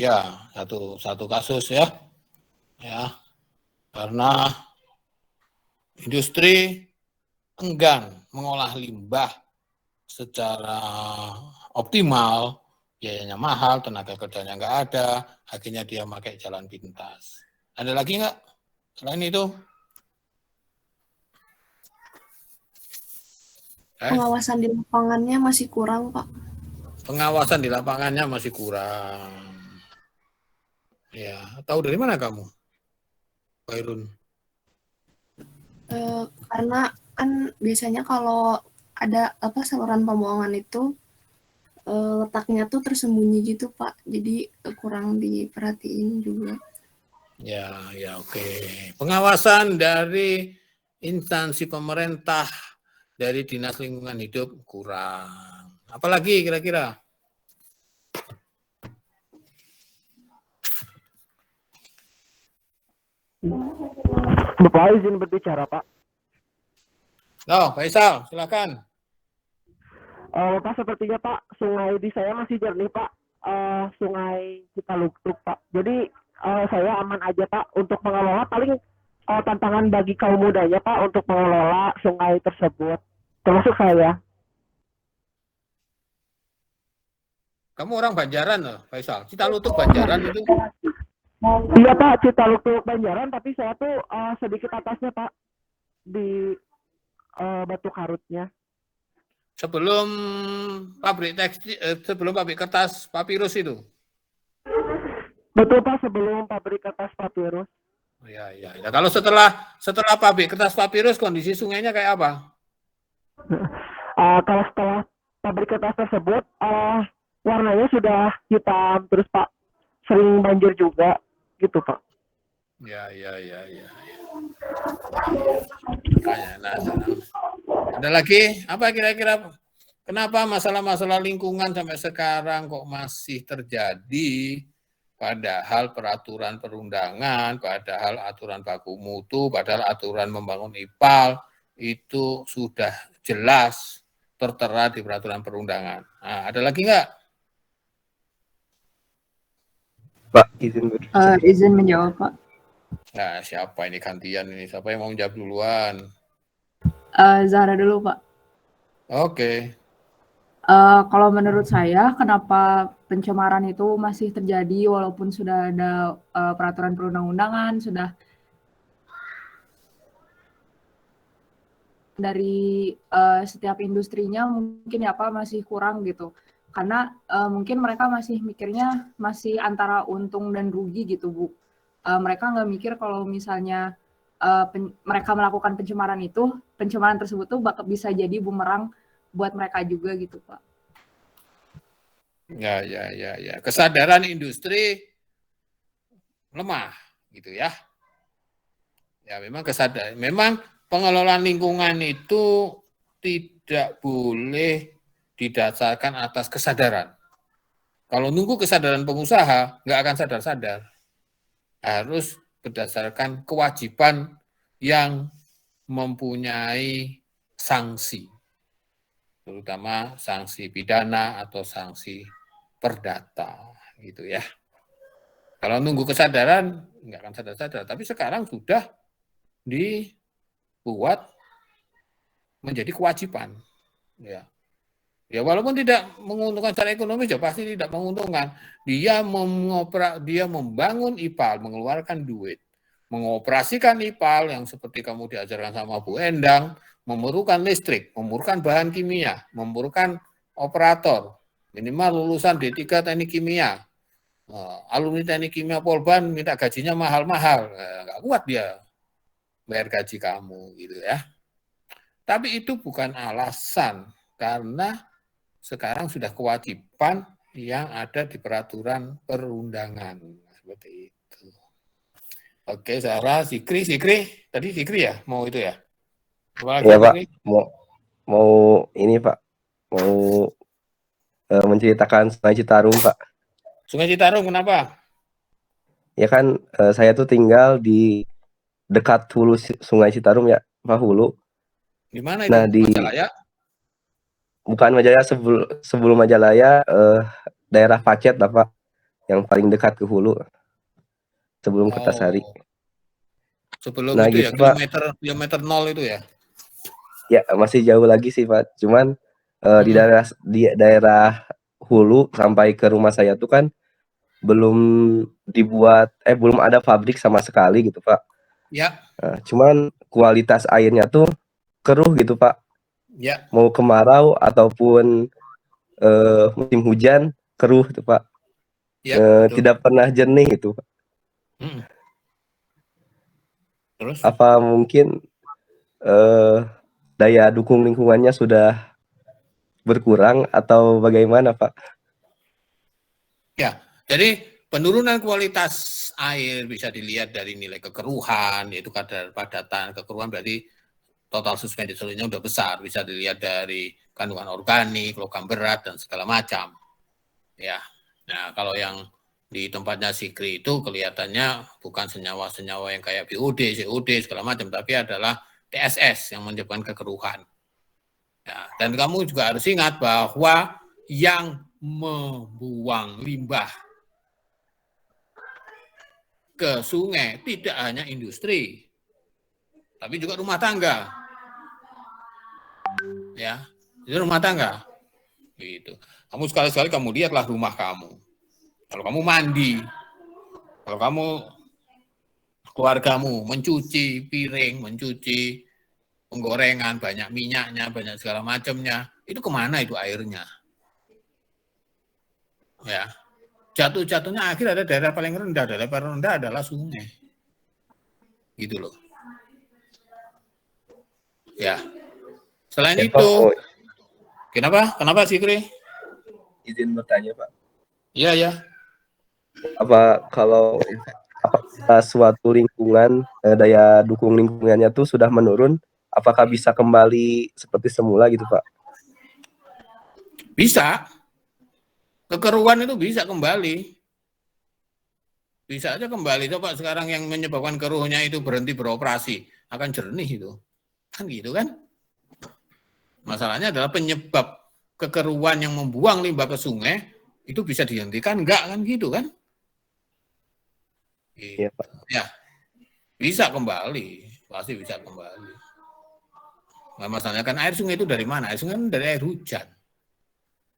A: Ya, satu kasus ya. Ya. Karena industri enggan mengolah limbah secara optimal, biayanya mahal, tenaga kerjanya nggak ada, akhirnya dia pakai jalan pintas. Ada lagi nggak selain itu?
F: Pengawasan di lapangannya masih kurang, Pak.
A: Pengawasan di lapangannya masih kurang. Ya, tahu dari mana kamu, Pak Irun?
F: Karena kan biasanya kalau ada saluran pembuangan itu letaknya tuh tersembunyi gitu, Pak. Jadi kurang diperhatiin juga.
A: Ya, oke. Pengawasan dari instansi pemerintah, dari Dinas Lingkungan Hidup kurang. Apalagi kira-kira?
E: Bapak izin berbicara, Pak.
A: Oh, Faisal, silakan.
E: Pak, sepertinya Pak, sungai di saya masih jernih, Pak. Sungai Citalugtug, Pak. Jadi saya aman aja, Pak, untuk mengelola. Paling tantangan bagi kaum mudanya, Pak, untuk mengelola sungai tersebut. Termasuk saya.
A: Kamu orang Banjaran loh, Faisal. Citalugtug Banjaran itu.
E: Iya, Pak, Citalugtug Banjaran, tapi saya tuh sedikit atasnya, Pak, di Batu Karutnya.
A: Sebelum pabrik tekstil, sebelum pabrik kertas papirus itu.
E: Betul Pak, sebelum pabrik kertas papirus.
A: Ya. Kalau setelah pabrik kertas papirus, kondisi sungainya kayak apa?
E: Kalau setelah pabrik kertas tersebut, warnanya sudah hitam terus Pak, sering banjir juga gitu Pak.
A: Ya. Nah, ada lagi apa kira-kira? Kenapa masalah-masalah lingkungan sampai sekarang kok masih terjadi? Padahal peraturan perundangan, padahal aturan baku mutu, padahal aturan membangun IPAL itu sudah jelas tertera di peraturan perundangan. Nah, ada lagi nggak?
I: Pak,
J: Izin menjawab, Pak.
A: Nah, siapa ini gantian ini? Siapa yang mau menjawab duluan?
J: Zahra dulu, Pak.
A: Oke.
J: Kalau menurut saya, kenapa pencemaran itu masih terjadi walaupun sudah ada peraturan perundang-undangan, sudah dari setiap industrinya mungkin ya Pak masih kurang gitu. Karena mungkin mereka masih mikirnya masih antara untung dan rugi gitu Bu. Mereka nggak mikir kalau misalnya mereka melakukan pencemaran tersebut tuh bisa jadi bumerang buat mereka juga gitu Pak.
A: Ya. Kesadaran industri lemah gitu ya. Ya memang memang pengelolaan lingkungan itu tidak boleh didasarkan atas kesadaran. Kalau nunggu kesadaran pengusaha, nggak akan sadar-sadar. Harus berdasarkan kewajiban yang mempunyai sanksi, terutama sanksi pidana atau sanksi perdata, gitu ya. Kalau nunggu kesadaran, nggak akan sadar-sadar. Tapi sekarang sudah dibuat menjadi kewajiban. Ya walaupun tidak menguntungkan secara ekonomis, ya pasti tidak menguntungkan. Dia membangun IPAL, mengeluarkan duit, mengoperasikan IPAL yang seperti kamu diajarkan sama Bu Endang, memerlukan listrik, memerlukan bahan kimia, memerlukan operator, minimal lulusan D3 teknik kimia. Alumni teknik kimia Polban minta gajinya mahal-mahal, nggak kuat dia bayar gaji kamu gitu ya. Tapi itu bukan alasan, karena sekarang sudah kewajiban yang ada di peraturan perundangan seperti itu. Oke, Sarah, Sikri, tadi Sikri ya mau itu ya?
I: Iya Pak, mau ini Pak, mau menceritakan Sungai Citarum Pak.
A: Sungai Citarum kenapa?
I: Ya kan saya tuh tinggal di dekat hulu Sungai Citarum ya, Pak, hulu.
A: Di mana itu?
I: Nah, di
A: Majalaya?
I: Bukan Majalaya, sebelum Majalaya, daerah Pacet lah Pak, yang paling dekat ke hulu sebelum Kertasari.
A: Sebelum
I: nah,
A: itu
I: gitu,
A: ya,
I: Pak.
A: kilometer 0 itu ya?
I: Ya masih jauh lagi sih Pak, cuman di daerah hulu sampai ke rumah saya tuh kan belum belum ada pabrik sama sekali gitu Pak.
A: Ya.
I: Cuman kualitas airnya tuh keruh gitu Pak.
A: Ya.
I: Mau kemarau ataupun musim hujan keruh tuh Pak.
A: Ya,
I: tidak pernah jernih gitu Pak.
A: Terus?
I: Apa mungkin daya dukung lingkungannya sudah berkurang atau bagaimana Pak?
A: Ya, jadi penurunan kualitas air bisa dilihat dari nilai kekeruhan, yaitu kadar padatan kekeruhan, berarti total suspended solidnya udah besar, bisa dilihat dari kandungan organik, logam berat, dan segala macam. Ya, nah kalau yang di tempatnya Sikri itu kelihatannya bukan senyawa-senyawa yang kayak BOD, COD, segala macam, tapi adalah TSS yang menyebabkan kekeruhan. Ya, dan kamu juga harus ingat bahwa yang membuang limbah ke sungai tidak hanya industri, tapi juga rumah tangga. Ya, itu rumah tangga. Gitu. Kamu sekali-sekali kamu lihatlah rumah kamu. Kalau kamu mandi, kalau kamu keluargamu mencuci piring, mencuci penggorengan, banyak minyaknya, banyak segala macamnya. Itu kemana itu airnya? Ya, jatuh-jatuhnya akhir ada daerah paling rendah. Daerah paling rendah adalah sungai. Gitu loh. Ya. Selain
I: Ya, Pak,
A: itu,
I: oh,
A: kenapa Sikri?
I: izin bertanya Pak.
A: Iya ya.
I: Apakah suatu lingkungan daya dukung lingkungannya tuh sudah menurun, apakah bisa kembali seperti semula gitu Pak?
A: Bisa. Kekeruan itu bisa kembali. Bisa aja kembali. Coba sekarang yang menyebabkan keruhnya itu berhenti beroperasi, akan jernih itu. Kan gitu kan? Masalahnya adalah penyebab kekeruan yang membuang limbah ke sungai, itu bisa dihentikan enggak kan gitu kan?
I: Iya Pak.
A: Ya, bisa kembali. Pasti bisa kembali. Nah, masalahnya kan air sungai itu dari mana? Air sungai itu dari air hujan.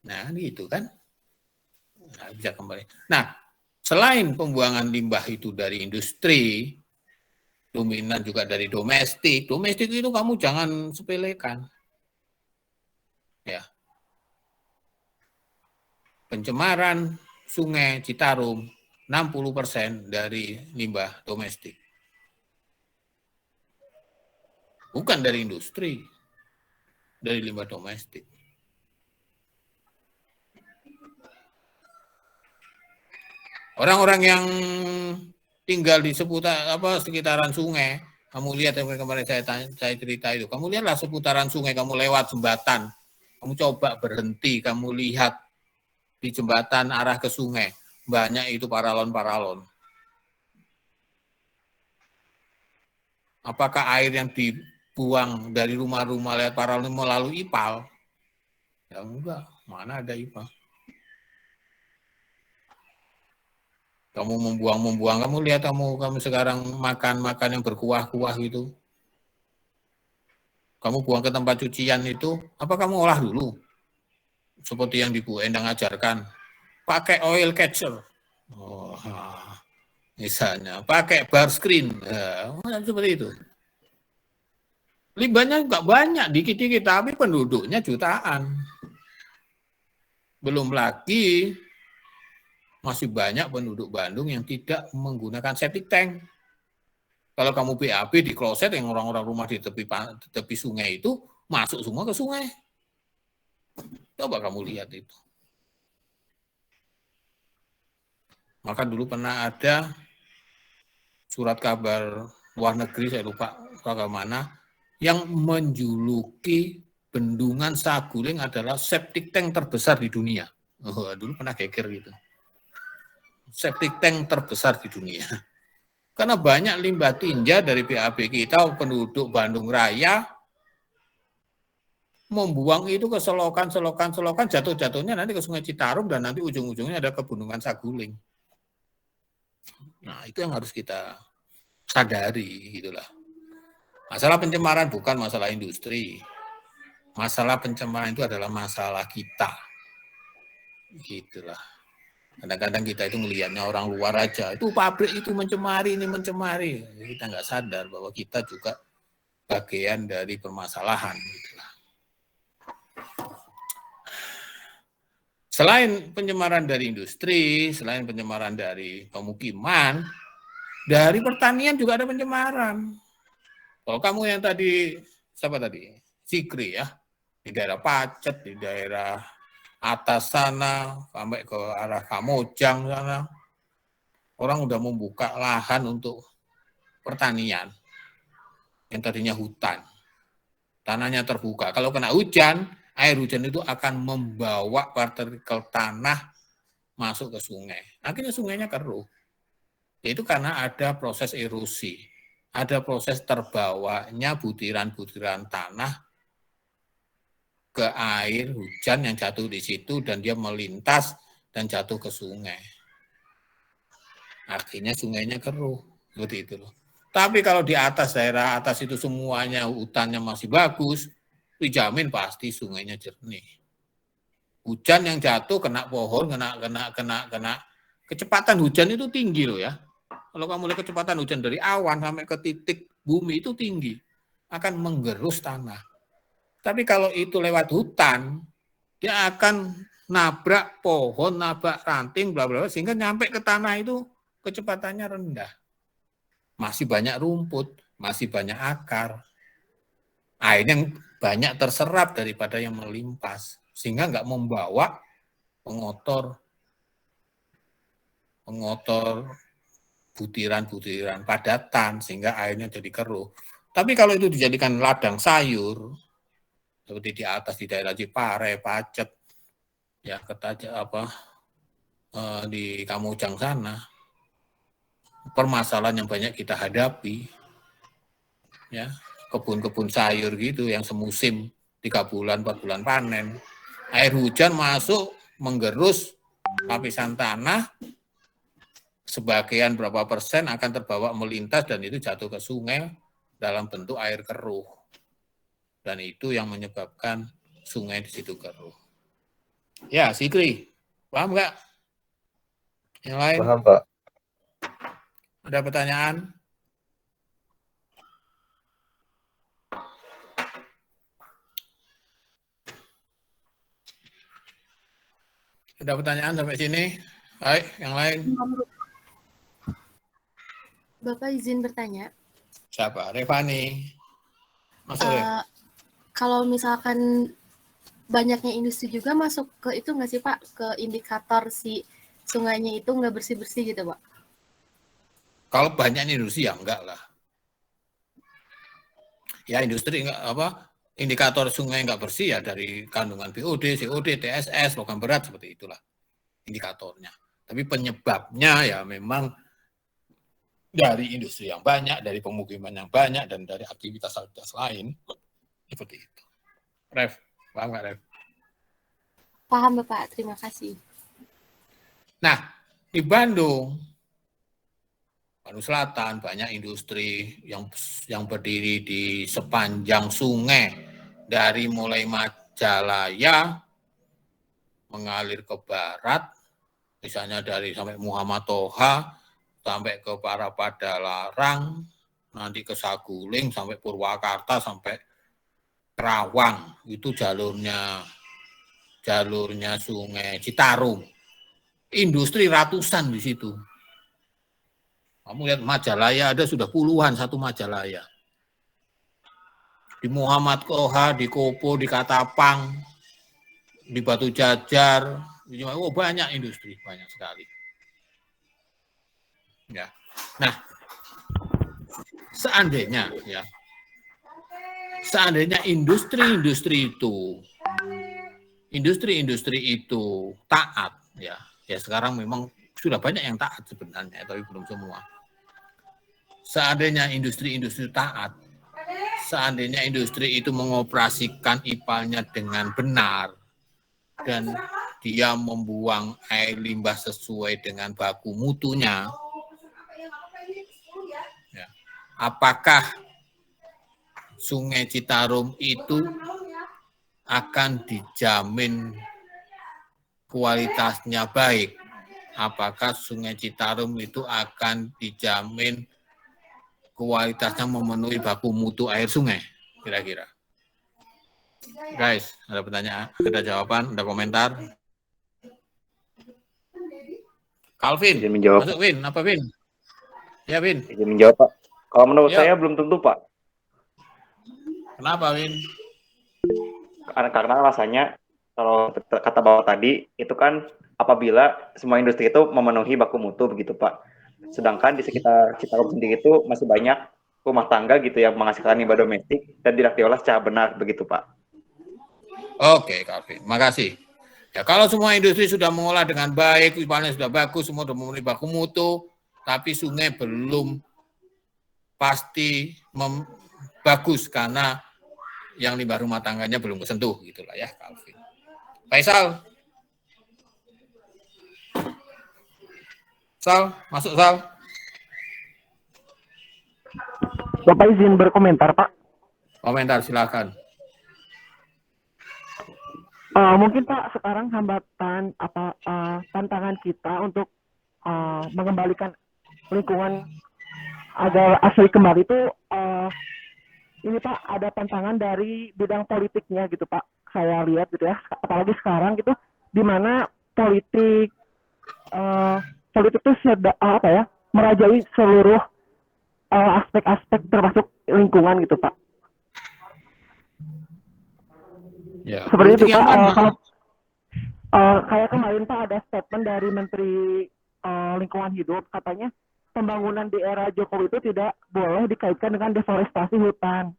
A: Nah, gitu kan? Nah, bisa kembali. Nah, selain pembuangan limbah itu dari industri, dominan juga dari domestik. Domestik itu kamu jangan sepelekan. Ya. Pencemaran sungai Citarum 60% dari limbah domestik. Bukan dari industri, dari limbah domestik. Orang-orang yang tinggal di sekitaran sungai, kamu lihat yang kemarin saya cerita itu, kamu lihatlah seputaran sungai, kamu lewat jembatan, kamu coba berhenti, kamu lihat di jembatan arah ke sungai, banyak itu paralon-paralon. Apakah air yang dibuang dari rumah-rumah lewat paralon melalui IPAL? Ya enggak, mana ada IPAL. Kamu membuang, kamu lihat kamu sekarang makan yang berkuah-kuah gitu. Kamu buang ke tempat cucian itu, apa kamu olah dulu? Seperti yang Ibu Endang ajarkan, pakai oil catcher. Oh, misalnya, pakai bar screen. Seperti itu. Limbahnya nggak banyak, dikit-dikit, tapi penduduknya jutaan. Belum lagi masih banyak penduduk Bandung yang tidak menggunakan septic tank. Kalau kamu BAB di kloset yang orang-orang rumah di tepi sungai itu masuk semua ke sungai. Coba kamu lihat itu. Maka dulu pernah ada surat kabar luar negeri, saya lupa bagaimana, yang menjuluki bendungan Saguling adalah septic tank terbesar di dunia. Dulu pernah geger gitu. Septic tank terbesar di dunia. Karena banyak limbah tinja dari BAB kita, penduduk Bandung Raya, membuang itu ke selokan, jatuh-jatuhnya nanti ke Sungai Citarum, dan nanti ujung-ujungnya ada ke Bendungan Saguling. Nah, itu yang harus kita sadari, gitulah. Masalah pencemaran bukan masalah industri. Masalah pencemaran itu adalah masalah kita. Gitulah. Kadang-kadang kita itu melihatnya orang luar aja, itu pabrik itu mencemari, ini mencemari. Kita nggak sadar bahwa kita juga bagian dari permasalahan. Gitulah. Selain pencemaran dari industri, selain pencemaran dari pemukiman, dari pertanian juga ada pencemaran. Kalau kamu yang tadi, siapa tadi? Sikri ya, di daerah Pacet, di daerah atas sana, sampai ke arah Kamojang sana, orang udah membuka lahan untuk pertanian, yang tadinya hutan. Tanahnya terbuka. Kalau kena hujan, air hujan itu akan membawa partikel tanah masuk ke sungai. Akhirnya sungainya keruh. Itu karena ada proses erosi. Ada proses terbawanya butiran-butiran tanah ke air hujan yang jatuh di situ, dan dia melintas dan jatuh ke sungai. Artinya sungainya keruh. Seperti itu loh. Tapi kalau di atas, daerah atas itu semuanya hutannya masih bagus, dijamin pasti sungainya jernih. Hujan yang jatuh kena pohon, kena kecepatan hujan itu tinggi loh ya. Kalau kamu lihat kecepatan hujan dari awan sampai ke titik bumi itu tinggi. akan menggerus tanah. Tapi kalau itu lewat hutan, dia akan nabrak pohon, nabrak ranting, bla bla, sehingga nyampe ke tanah itu kecepatannya rendah. Masih banyak rumput, masih banyak akar. Airnya banyak terserap daripada yang melimpas, sehingga nggak membawa pengotor butiran-butiran padatan, sehingga airnya jadi keruh. Tapi kalau itu dijadikan ladang sayur, seperti di atas di daerah Cipare, Pacet, ya di Kamojang sana, permasalahan yang banyak kita hadapi, ya kebun-kebun sayur gitu yang semusim 3 bulan 4 bulan panen, air hujan masuk menggerus lapisan tanah, sebagian berapa persen akan terbawa melintas dan itu jatuh ke sungai dalam bentuk air keruh, dan itu yang menyebabkan sungai di situ keruh. Ya, Sikri, paham nggak? Yang lain?
I: Paham, Pak.
A: Ada pertanyaan? Ada pertanyaan sampai sini? Baik, yang lain?
F: Bapak izin bertanya.
A: Siapa? Revani.
F: Kalau misalkan banyaknya industri juga masuk ke itu nggak sih Pak? Ke indikator si sungainya itu nggak bersih-bersih gitu Pak?
A: Kalau banyak industri ya enggak lah. Ya industri indikator sungai enggak bersih ya dari kandungan BOD, COD, TSS, logam berat, seperti itulah indikatornya. Tapi penyebabnya ya memang dari industri yang banyak, dari pemukiman yang banyak, dan dari aktivitas-aktivitas lain, seperti itu. Ref, paham nggak Ref?
F: Paham Bapak, terima kasih.
A: Nah, di Bandung Selatan banyak industri yang berdiri di sepanjang sungai, dari mulai Majalaya mengalir ke barat, misalnya dari sampai Muhammad Toha sampai ke Parapadalarang, nanti ke Saguling sampai Purwakarta sampai Kerawang, itu jalurnya Sungai Citarum. Industri ratusan di situ. Kamu lihat Majalaya ada sudah puluhan satu Majalaya. Di Muhammad Toha, di Kopo, di Katapang, di Batu Jajar, banyak industri, banyak sekali. Ya. Nah, seandainya industri-industri itu taat, ya sekarang memang sudah banyak yang taat sebenarnya, tapi belum semua. Seandainya industri-industri taat, seandainya industri itu mengoperasikan IPAL-nya dengan benar, dan dia membuang air limbah sesuai dengan baku mutunya, ya, apakah Sungai Citarum itu akan dijamin kualitasnya baik? Apakah Sungai Citarum itu akan dijamin kualitasnya memenuhi baku mutu air sungai? Kira-kira. Guys, ada pertanyaan, ada jawaban, ada komentar? Calvin,
C: Izin menjawab.
A: masuk Win, apa Win? Ya Win.
C: Izin menjawab Pak. Kalau menurut
A: Ya.
C: saya belum tentu Pak.
A: Kenapa Win?
C: Karena alasannya kalau kata Bapak tadi itu kan apabila semua industri itu memenuhi baku mutu begitu Pak. Sedangkan di sekitar Citarum sendiri itu masih banyak rumah tangga gitu yang menghasilkan limbah domestik dan tidak diolah secara benar begitu Pak.
A: Oke, Calvin, makasih. Ya, kalau semua industri sudah mengolah dengan baik, IPAL-nya sudah bagus, semua sudah memenuhi baku mutu, tapi sungai belum pasti bagus karena yang limbah rumah tangganya belum kesentuh, gitulah ya, Calvin. Faisal, masuk Sal.
E: Bapak izin berkomentar Pak.
A: Komentar silakan.
E: Mungkin Pak sekarang hambatan tantangan kita untuk mengembalikan lingkungan agar asli kembali itu ini Pak ada tantangan dari bidang politiknya gitu Pak. Saya lihat gitu ya, apalagi sekarang gitu, di mana politik itu merajai seluruh aspek-aspek termasuk lingkungan gitu Pak.
A: Ya,
E: Seperti itu
A: politik yang
E: Pak.
A: mana?
E: Kalau kayak kemarin Pak ada statement dari Menteri Lingkungan Hidup, katanya pembangunan di era Jokowi itu tidak boleh dikaitkan dengan deforestasi hutan.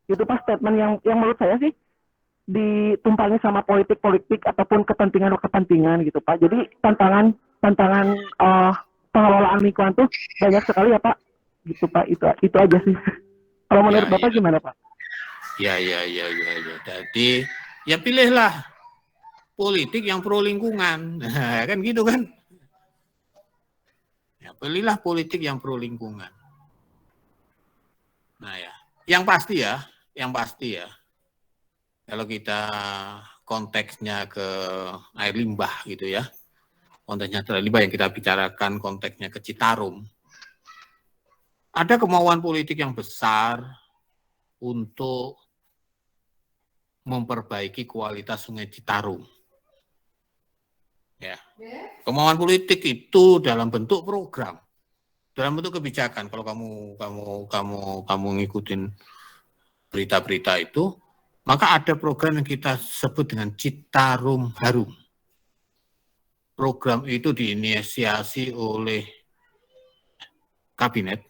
E: Itu Pak statement yang menurut saya sih ditumpangi sama politik ataupun kepentingan gitu Pak. Jadi tantangan pengelolaan lingkungan tuh banyak sekali ya Pak. Gitu Pak. Itu aja sih. Kalau menurut Bapak gimana Pak?
A: Ya. Jadi ya pilihlah politik yang pro lingkungan, kan gitu kan? Ya, pilihlah politik yang pro lingkungan. Nah ya, yang pasti ya, kalau kita konteksnya ke air limbah gitu ya, konteksnya air limbah yang kita bicarakan konteksnya ke Citarum, ada kemauan politik yang besar untuk memperbaiki kualitas Sungai Citarum. Ya, kemauan politik itu dalam bentuk program, dalam bentuk kebijakan. Kalau kamu ngikutin berita-berita itu, maka ada program yang kita sebut dengan Citarum Harum. Program itu diinisiasi oleh kabinet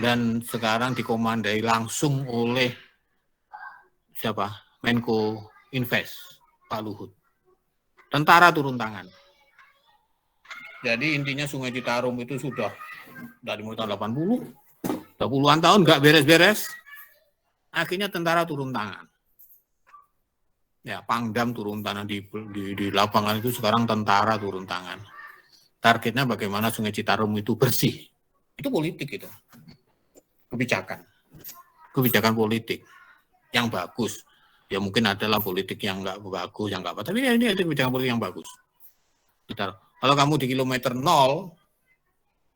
A: dan sekarang dikomandai langsung oleh siapa? Menko Invest, Pak Luhut. Tentara turun tangan. Jadi intinya Sungai Citarum itu sudah dari mulai tahun 80, udah puluhan tahun nggak beres-beres. Akhirnya tentara turun tangan. Ya, Pangdam turun tangan di lapangan itu, sekarang tentara turun tangan. Targetnya bagaimana Sungai Citarum itu bersih. Itu politik itu. Kebijakan politik yang bagus. Ya mungkin adalah politik yang nggak bagus, yang nggak apa. Tapi ini ada kebijakan politik yang bagus. Kalau kamu di kilometer 0,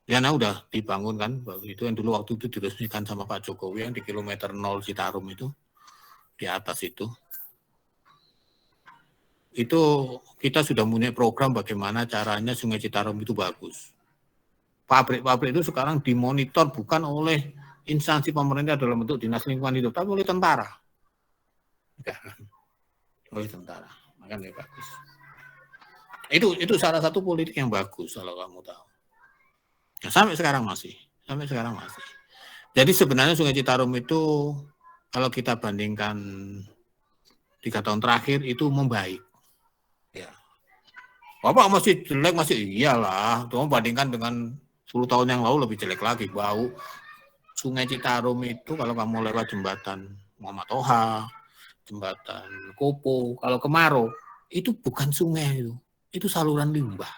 A: ya udah dibangun kan, itu yang dulu waktu itu diresmikan sama Pak Jokowi yang di kilometer 0 Citarum itu, di atas itu kita sudah punya program bagaimana caranya Sungai Citarum itu bagus. Pabrik-pabrik itu sekarang dimonitor bukan oleh instansi pemerintah dalam bentuk dinas lingkungan hidup, tapi oleh tentara. Oleh tentara, makanya bagus. Itu salah satu politik yang bagus kalau kamu tahu. Ya, sampai sekarang masih. Jadi sebenarnya Sungai Citarum itu kalau kita bandingkan 3 tahun terakhir itu membaik. Ya. Bapak masih jelek, masih iyalah. Cuma bandingkan dengan 10 tahun yang lalu lebih jelek lagi. Bau Sungai Citarum itu kalau kamu lewat jembatan Muhammad Toha, jembatan Kopo, kalau kemarau itu bukan sungai itu saluran limbah.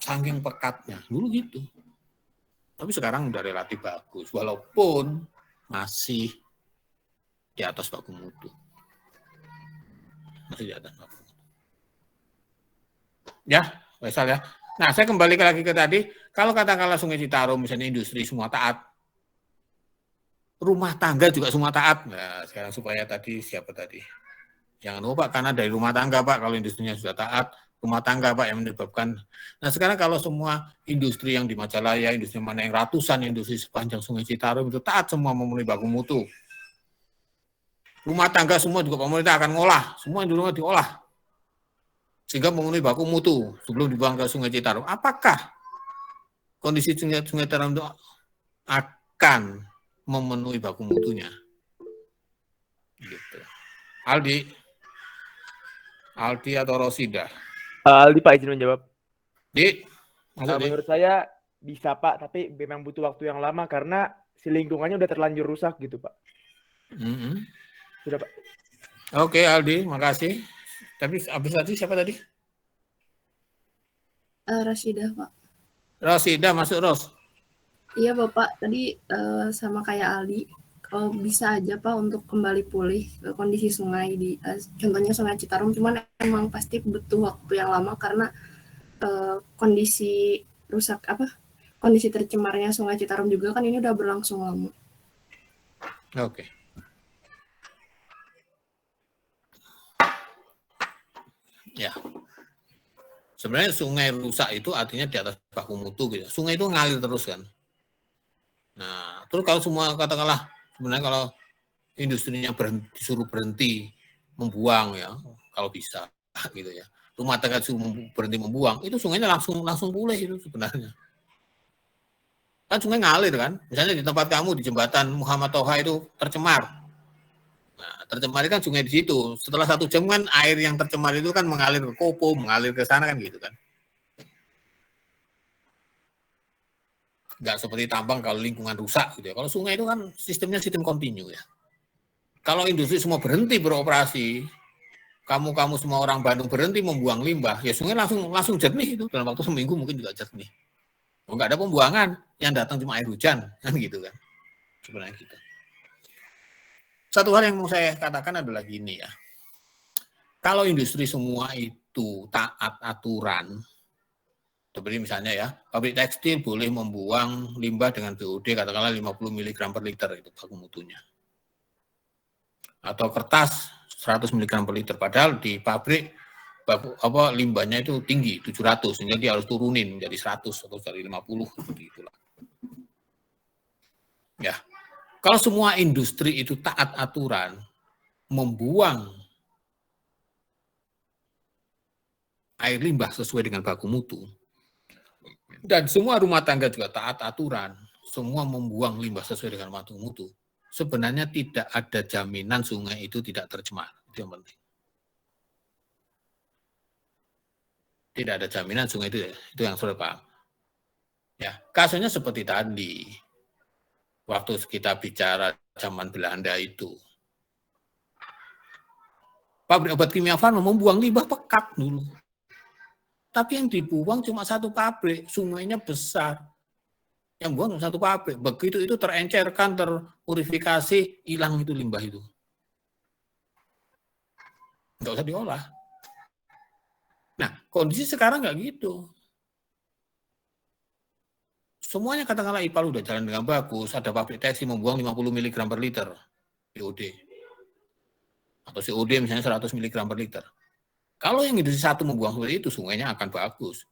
A: Saking pekatnya dulu gitu. Tapi sekarang udah relatif bagus, walaupun masih di atas baku mutu. Masih di atas baku mutu. Ya, misal ya. Nah, saya kembali lagi ke tadi. Kalau katakanlah Sungai Citarum, misalnya industri semua taat, rumah tangga juga semua taat. Nah, sekarang supaya tadi siapa tadi? Jangan lupa karena dari rumah tangga Pak, kalau industrinya sudah taat, rumah tangga Pak yang menyebabkan. Nah, sekarang kalau semua industri yang di Majalaya, industri mana yang ratusan industri sepanjang Sungai Citarum itu taat semua memenuhi baku mutu. Rumah tangga semua juga pemerintah akan ngolah, semua di rumah diolah. Sehingga memenuhi baku mutu sebelum dibuang ke Sungai Citarum. Apakah kondisi Sungai Citarum itu akan memenuhi baku mutunya? Gitu. Aldi atau Rosida?
D: Aldi Pak, izin menjawab.
A: Menurut
D: saya bisa Pak, tapi memang butuh waktu yang lama karena si lingkungannya udah terlanjur rusak gitu Pak. Sudah Pak.
A: Oke Aldi, makasih. Tapi habis tadi siapa tadi?
F: Rasidah Pak.
A: Rosida, masuk Ros.
F: Iya Bapak, tadi sama kayak Aldi, kalau bisa aja Pak untuk kembali pulih ke kondisi sungai di contohnya Sungai Citarum, cuman emang pasti butuh waktu yang lama karena kondisi tercemarnya Sungai Citarum juga kan ini udah berlangsung lama.
A: Oke. Ya. Sebenarnya sungai rusak itu artinya di atas baku mutu gitu. Sungai itu ngalir terus kan. Nah, terus kalau semua katakanlah sebenarnya kalau industrinya disuruh berhenti membuang ya, kalau bisa gitu ya. Rumah tangga disuruh berhenti membuang, itu sungainya langsung pulih itu sebenarnya. Kan sungai ngalir kan. Misalnya di tempat kamu di jembatan Muhammad Toha itu tercemar. Nah, tercemar kan sungai di situ. Setelah 1 jam kan air yang tercemar itu kan mengalir ke Kopo, mengalir ke sana kan gitu kan. Nggak seperti tambang kalau lingkungan rusak gitu ya. Kalau sungai itu kan sistemnya sistem kontinu ya. Kalau industri semua berhenti beroperasi, kamu semua orang Bandung berhenti membuang limbah, ya sungai langsung jernih itu dalam waktu seminggu mungkin juga jernih. Oh, nggak ada pembuangan, yang datang cuma air hujan kan gitu kan. Sebenarnya gitu. Satu hal yang mau saya katakan adalah gini ya. Kalau industri semua itu taat aturan, seperti misalnya ya, pabrik tekstil boleh membuang limbah dengan BOD katakanlah 50 mg per liter itu baku mutunya. Atau kertas 100 mg per liter, padahal di pabrik limbahnya itu tinggi 700, sehingga dia harus turunin menjadi 100 atau dari 50 seperti itulah. Ya. Kalau semua industri itu taat aturan, membuang air limbah sesuai dengan baku mutu, dan semua rumah tangga juga taat aturan, semua membuang limbah sesuai dengan baku mutu, sebenarnya tidak ada jaminan sungai itu tidak tercemar. Itu yang penting. Tidak ada jaminan sungai itu yang sudah paham. Ya, kasusnya seperti tadi. Waktu kita bicara zaman Belanda itu. Pabrik obat kimia farma membuang limbah pekat dulu. Tapi yang dibuang cuma 1 pabrik, sungainya besar. Yang buang cuma 1 pabrik. Begitu itu terencerkan, terpurifikasi, hilang itu limbah itu. Nggak usah diolah. Nah, kondisi sekarang nggak gitu. Semuanya katakanlah IPAL udah jalan dengan bagus, ada pabrik tekstil membuang 50 mg per liter COD. Atau COD misalnya 100 mg per liter. Kalau yang industri satu membuang seperti itu, sungainya akan bagus.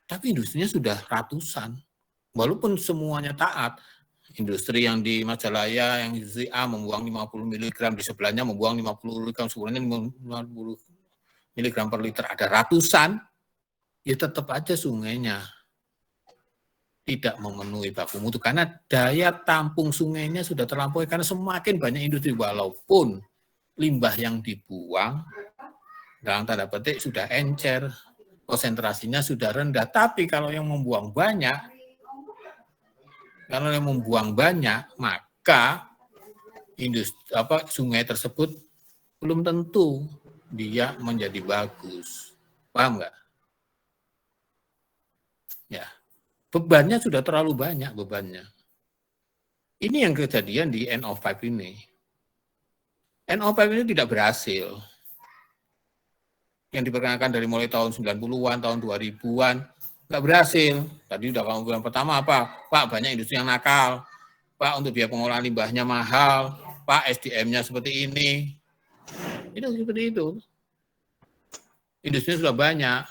A: Tapi industrinya sudah ratusan. Walaupun semuanya taat, industri yang di Majalaya, yang industri A membuang 50 mg, di sebelahnya membuang 50 mg, sebenarnya 50 mg per liter, ada ratusan, ya tetap aja sungainya tidak memenuhi baku mutu karena daya tampung sungainya sudah terlampaui karena semakin banyak industri walaupun limbah yang dibuang dalam tanda petik sudah encer, konsentrasinya sudah rendah, tapi kalau yang membuang banyak, maka sungai tersebut belum tentu dia menjadi bagus. Paham nggak? Ya. Bebannya sudah terlalu banyak bebannya. Ini yang kejadian di NO5 ini. NO5 ini tidak berhasil. Yang diperkenalkan dari mulai tahun 90-an, tahun 2000-an, nggak berhasil. Tadi udah kamu bilang pertama apa? Pak, banyak industri yang nakal. Pak, untuk biaya pengolahan limbahnya mahal. Pak, SDM-nya seperti ini. Itu seperti itu. Industrinya sudah banyak.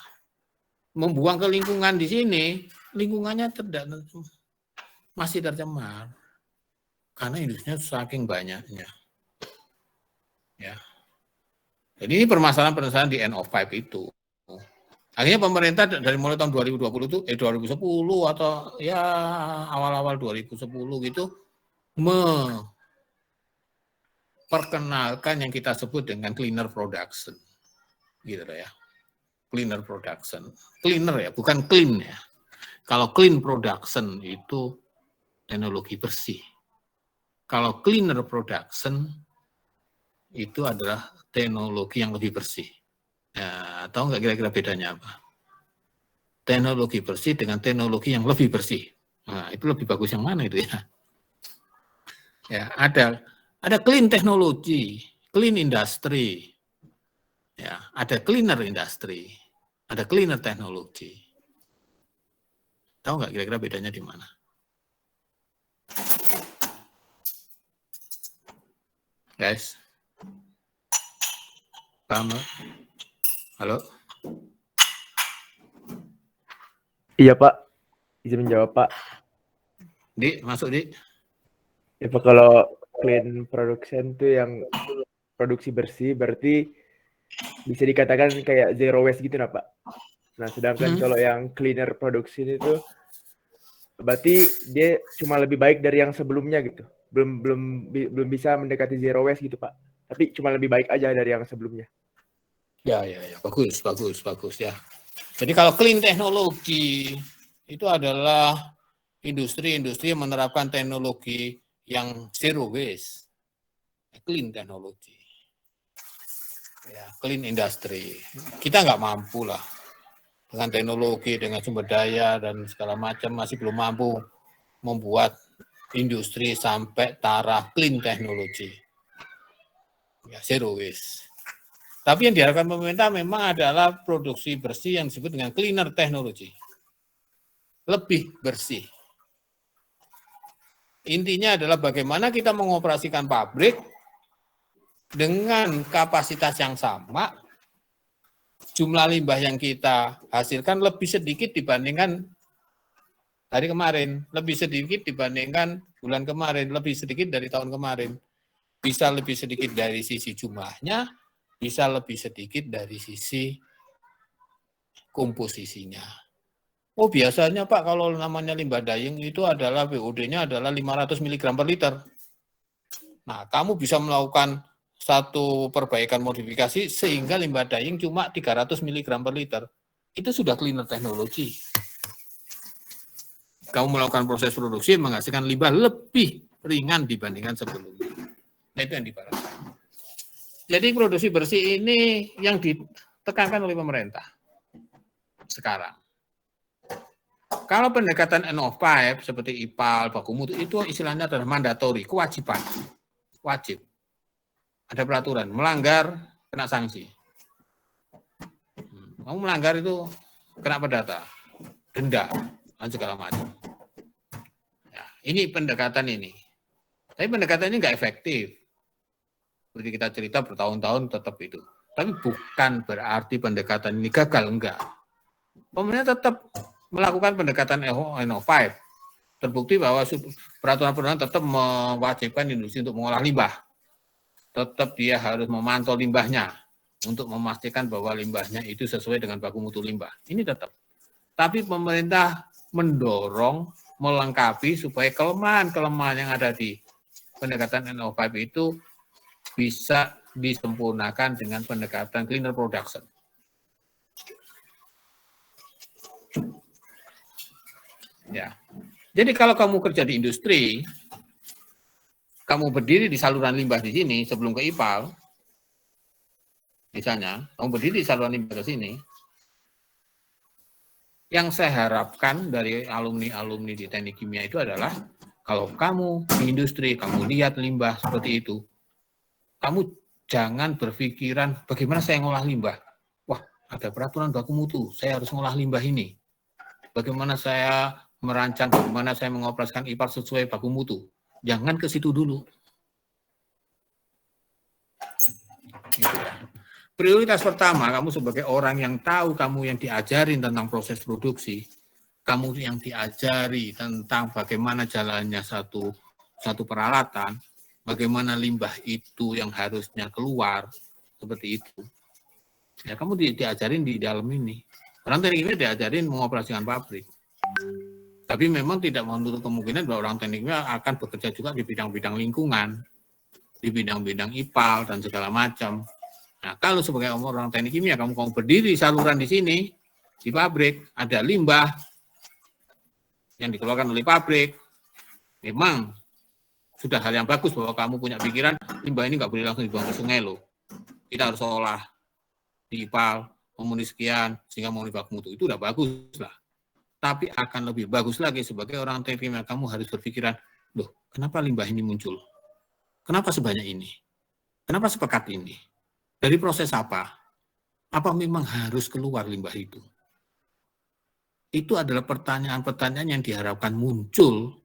A: Membuang ke lingkungan di sini, lingkungannya masih tercemar karena industrinya saking banyaknya. Ya. Jadi ini permasalahan di NO5 itu. Akhirnya pemerintah dari mulai tahun 2020 itu 2010 atau ya awal-awal 2010 gitu memperkenalkan yang kita sebut dengan cleaner production. Gitu ya. Cleaner production. Cleaner ya, bukan clean ya. Kalau clean production itu teknologi bersih. Kalau cleaner production itu adalah teknologi yang lebih bersih. Ya, tahu nggak kira-kira bedanya apa? Teknologi bersih dengan teknologi yang lebih bersih. Nah, itu lebih bagus yang mana itu ya? Ya, ada clean teknologi, clean industry. Ya, ada cleaner industry, ada cleaner teknologi. Tahu nggak kira-kira bedanya di mana? Guys. Paham? Halo?
D: Iya Pak, izin menjawab Pak.
A: Di, masuk Di.
D: Ya Pak, kalau clean production tuh yang produksi bersih, berarti bisa dikatakan kayak zero waste gitu nah Pak. Nah, sedangkan kalau yang cleaner production itu berarti dia cuma lebih baik dari yang sebelumnya gitu. Belum bisa mendekati zero waste gitu Pak. Tapi cuma lebih baik aja dari yang sebelumnya.
A: Ya, bagus ya. Jadi kalau clean teknologi itu adalah industri-industri yang menerapkan teknologi yang zero waste, clean teknologi, ya, clean industry. Kita nggak mampu lah dengan teknologi, dengan sumber daya dan segala macam masih belum mampu membuat industri sampai taraf clean teknologi, ya, zero waste. Tapi yang diharapkan pemerintah memang adalah produksi bersih yang disebut dengan cleaner teknologi. Lebih bersih. Intinya adalah bagaimana kita mengoperasikan pabrik dengan kapasitas yang sama, jumlah limbah yang kita hasilkan lebih sedikit dibandingkan hari kemarin, lebih sedikit dibandingkan bulan kemarin, lebih sedikit dari tahun kemarin. Bisa lebih sedikit dari sisi jumlahnya, bisa lebih sedikit dari sisi komposisinya. Oh, biasanya Pak, kalau namanya limbah dayung itu adalah BOD-nya adalah 500 mg per liter. Nah, kamu bisa melakukan satu perbaikan modifikasi sehingga limbah dayung cuma 300 mg per liter. Itu sudah cleaner teknologi. Kamu melakukan proses produksi menghasilkan limbah lebih ringan dibandingkan sebelumnya. Nah, itu yang diharapkan. Jadi produksi bersih ini yang ditekankan oleh pemerintah sekarang. Kalau pendekatan NO5 seperti IPAL, baku mutu itu istilahnya adalah mandatori, kewajiban. Wajib. Ada peraturan, melanggar kena sanksi. Kamu melanggar itu kena perdata, denda, dan segala macam. Ya, ini pendekatan ini. Tapi pendekatan ini nggak efektif. Seperti kita cerita bertahun-tahun tetap itu. Tapi bukan berarti pendekatan ini gagal, enggak. Pemerintah tetap melakukan pendekatan NO5. Terbukti bahwa peraturan-peraturan tetap mewajibkan industri untuk mengolah limbah. Tetap dia harus memantau limbahnya untuk memastikan bahwa limbahnya itu sesuai dengan baku mutu limbah. Ini tetap. Tapi pemerintah mendorong, melengkapi supaya kelemahan-kelemahan yang ada di pendekatan NO5 itu bisa disempurnakan dengan pendekatan cleaner production. Ya. Jadi kalau kamu kerja di industri, kamu berdiri di saluran limbah di sini sebelum ke IPAL, misalnya, kamu berdiri di saluran limbah ke sini, yang saya harapkan dari alumni-alumni di teknik kimia itu adalah kalau kamu di industri, kamu lihat limbah seperti itu, kamu jangan berpikiran bagaimana saya ngolah limbah. Wah, ada peraturan baku mutu, saya harus ngolah limbah ini. Bagaimana saya merancang, bagaimana saya mengoperasikan IPAL sesuai baku mutu. Jangan ke situ dulu. Gitu. Prioritas pertama, kamu sebagai orang yang tahu, kamu yang diajarin tentang proses produksi, kamu yang diajari tentang bagaimana jalannya satu peralatan, bagaimana limbah itu yang harusnya keluar, seperti itu. Ya, kamu diajarin di dalam ini. Orang teknik kimia diajarin mengoperasikan pabrik. Tapi memang tidak menutup kemungkinan bahwa orang teknik kimia akan bekerja juga di bidang-bidang lingkungan, di bidang-bidang IPAL, dan segala macam. Nah, kalau sebagai orang teknik kimia, kamu berdiri saluran di sini, di pabrik, ada limbah yang dikeluarkan oleh pabrik, memang sudah hal yang bagus bahwa kamu punya pikiran limbah ini nggak boleh langsung dibuang ke sungai loh. Kita harus olah di IPAL, memenuhi sekian sehingga memenuhi baku mutu. Itu udah bagus lah. Tapi akan lebih bagus lagi sebagai orang teknik kimia kamu harus berpikiran, loh, kenapa limbah ini muncul? Kenapa sebanyak ini? Kenapa sepekat ini? Dari proses apa? Apa memang harus keluar limbah itu? Itu adalah pertanyaan-pertanyaan yang diharapkan muncul.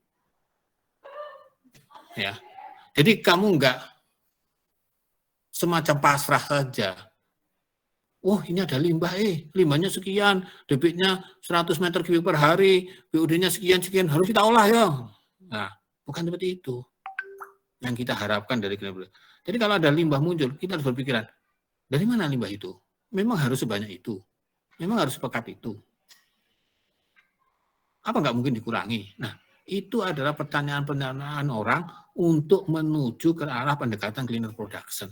A: Ya, jadi kamu semacam pasrah saja. Oh, ini ada limbah, limbahnya sekian, debitnya 100 meter kubik per hari, BOD-nya sekian, harus kita olah ya. Nah, bukan seperti itu yang kita harapkan dari cleaner production. Jadi kalau ada limbah muncul, kita harus berpikiran, dari mana limbah itu? Memang harus sebanyak itu? Memang harus sepekat itu? Apa nggak mungkin dikurangi? Nah, itu adalah pertanyaan-pertanyaan orang untuk menuju ke arah pendekatan cleaner production.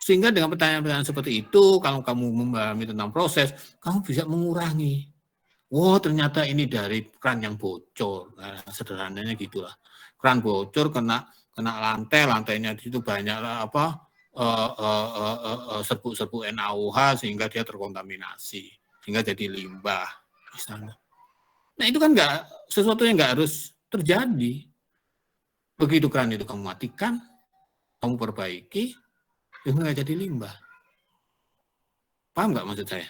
A: Sehingga dengan pertanyaan-pertanyaan seperti itu, kalau kamu memahami tentang proses, kamu bisa mengurangi. Wah, ternyata ini dari keran yang bocor. Nah, sederhananya gitulah. Keran bocor kena lantainya itu banyak serbuk NaOH sehingga dia terkontaminasi, sehingga jadi limbah misalnya. Nah, itu kan sesuatu yang nggak harus terjadi. Begitu keran itu kamu matikan, kamu perbaiki, itu nggak jadi limbah. Paham nggak maksud saya?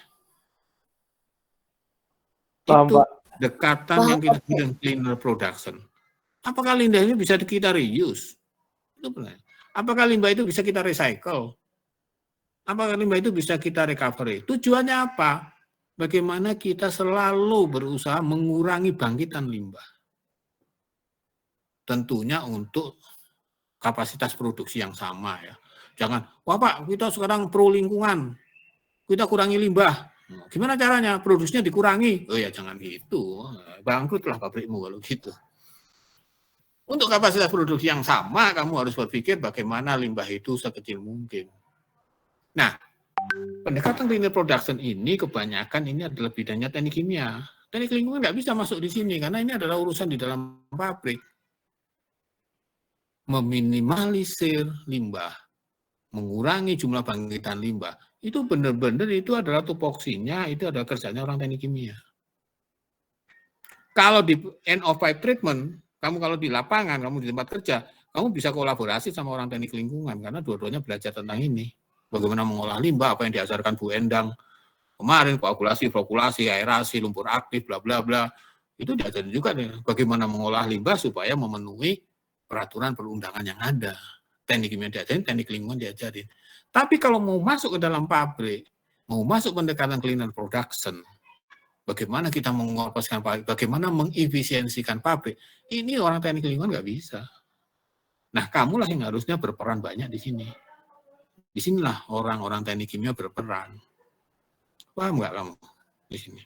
D: Paham,
A: Itu
D: Pak.
A: dekatan yang kita bilang cleaner production. Apakah limbah ini bisa kita reuse? Itu benar. Apakah limbah itu bisa kita recycle? Apakah limbah itu bisa kita recovery? Tujuannya apa? Bagaimana kita selalu berusaha mengurangi bangkitan limbah. Tentunya untuk kapasitas produksi yang sama ya. Jangan, wah Pak, kita sekarang pro lingkungan, kita kurangi limbah. Gimana caranya? Produksinya dikurangi. Oh ya jangan gitu, bangkrutlah pabrikmu kalau gitu. Untuk kapasitas produksi yang sama, kamu harus berpikir bagaimana limbah itu sekecil mungkin. Nah, pendekatan cleaner production ini kebanyakan ini adalah bidangnya teknik kimia. Teknik lingkungan nggak bisa masuk di sini karena ini adalah urusan di dalam pabrik. Meminimalisir limbah, mengurangi jumlah bangkitan limbah, itu benar-benar itu adalah tupoksinya, itu adalah kerjanya orang teknik kimia. Kalau di end of pipe treatment, kamu kalau di lapangan, kamu di tempat kerja, kamu bisa kolaborasi sama orang teknik lingkungan karena dua-duanya belajar tentang ini. Bagaimana mengolah limbah, apa yang diajarkan Bu Endang kemarin, koagulasi, flokulasi, aerasi, lumpur aktif, bla bla bla. Itu diajarin juga nih, bagaimana mengolah limbah supaya memenuhi peraturan perundangan yang ada. Teknik kimia diajarin, teknik lingkungan diajarin. Tapi kalau mau masuk ke dalam pabrik, mau masuk pendekatan cleaner production, bagaimana kita mengopaskan pabrik, bagaimana mengefisiensikan pabrik, ini orang teknik lingkungan nggak bisa. Nah, kamulah yang harusnya berperan banyak di sini. Disinilah orang-orang teknik kimia berperan. Paham nggak kamu di sini?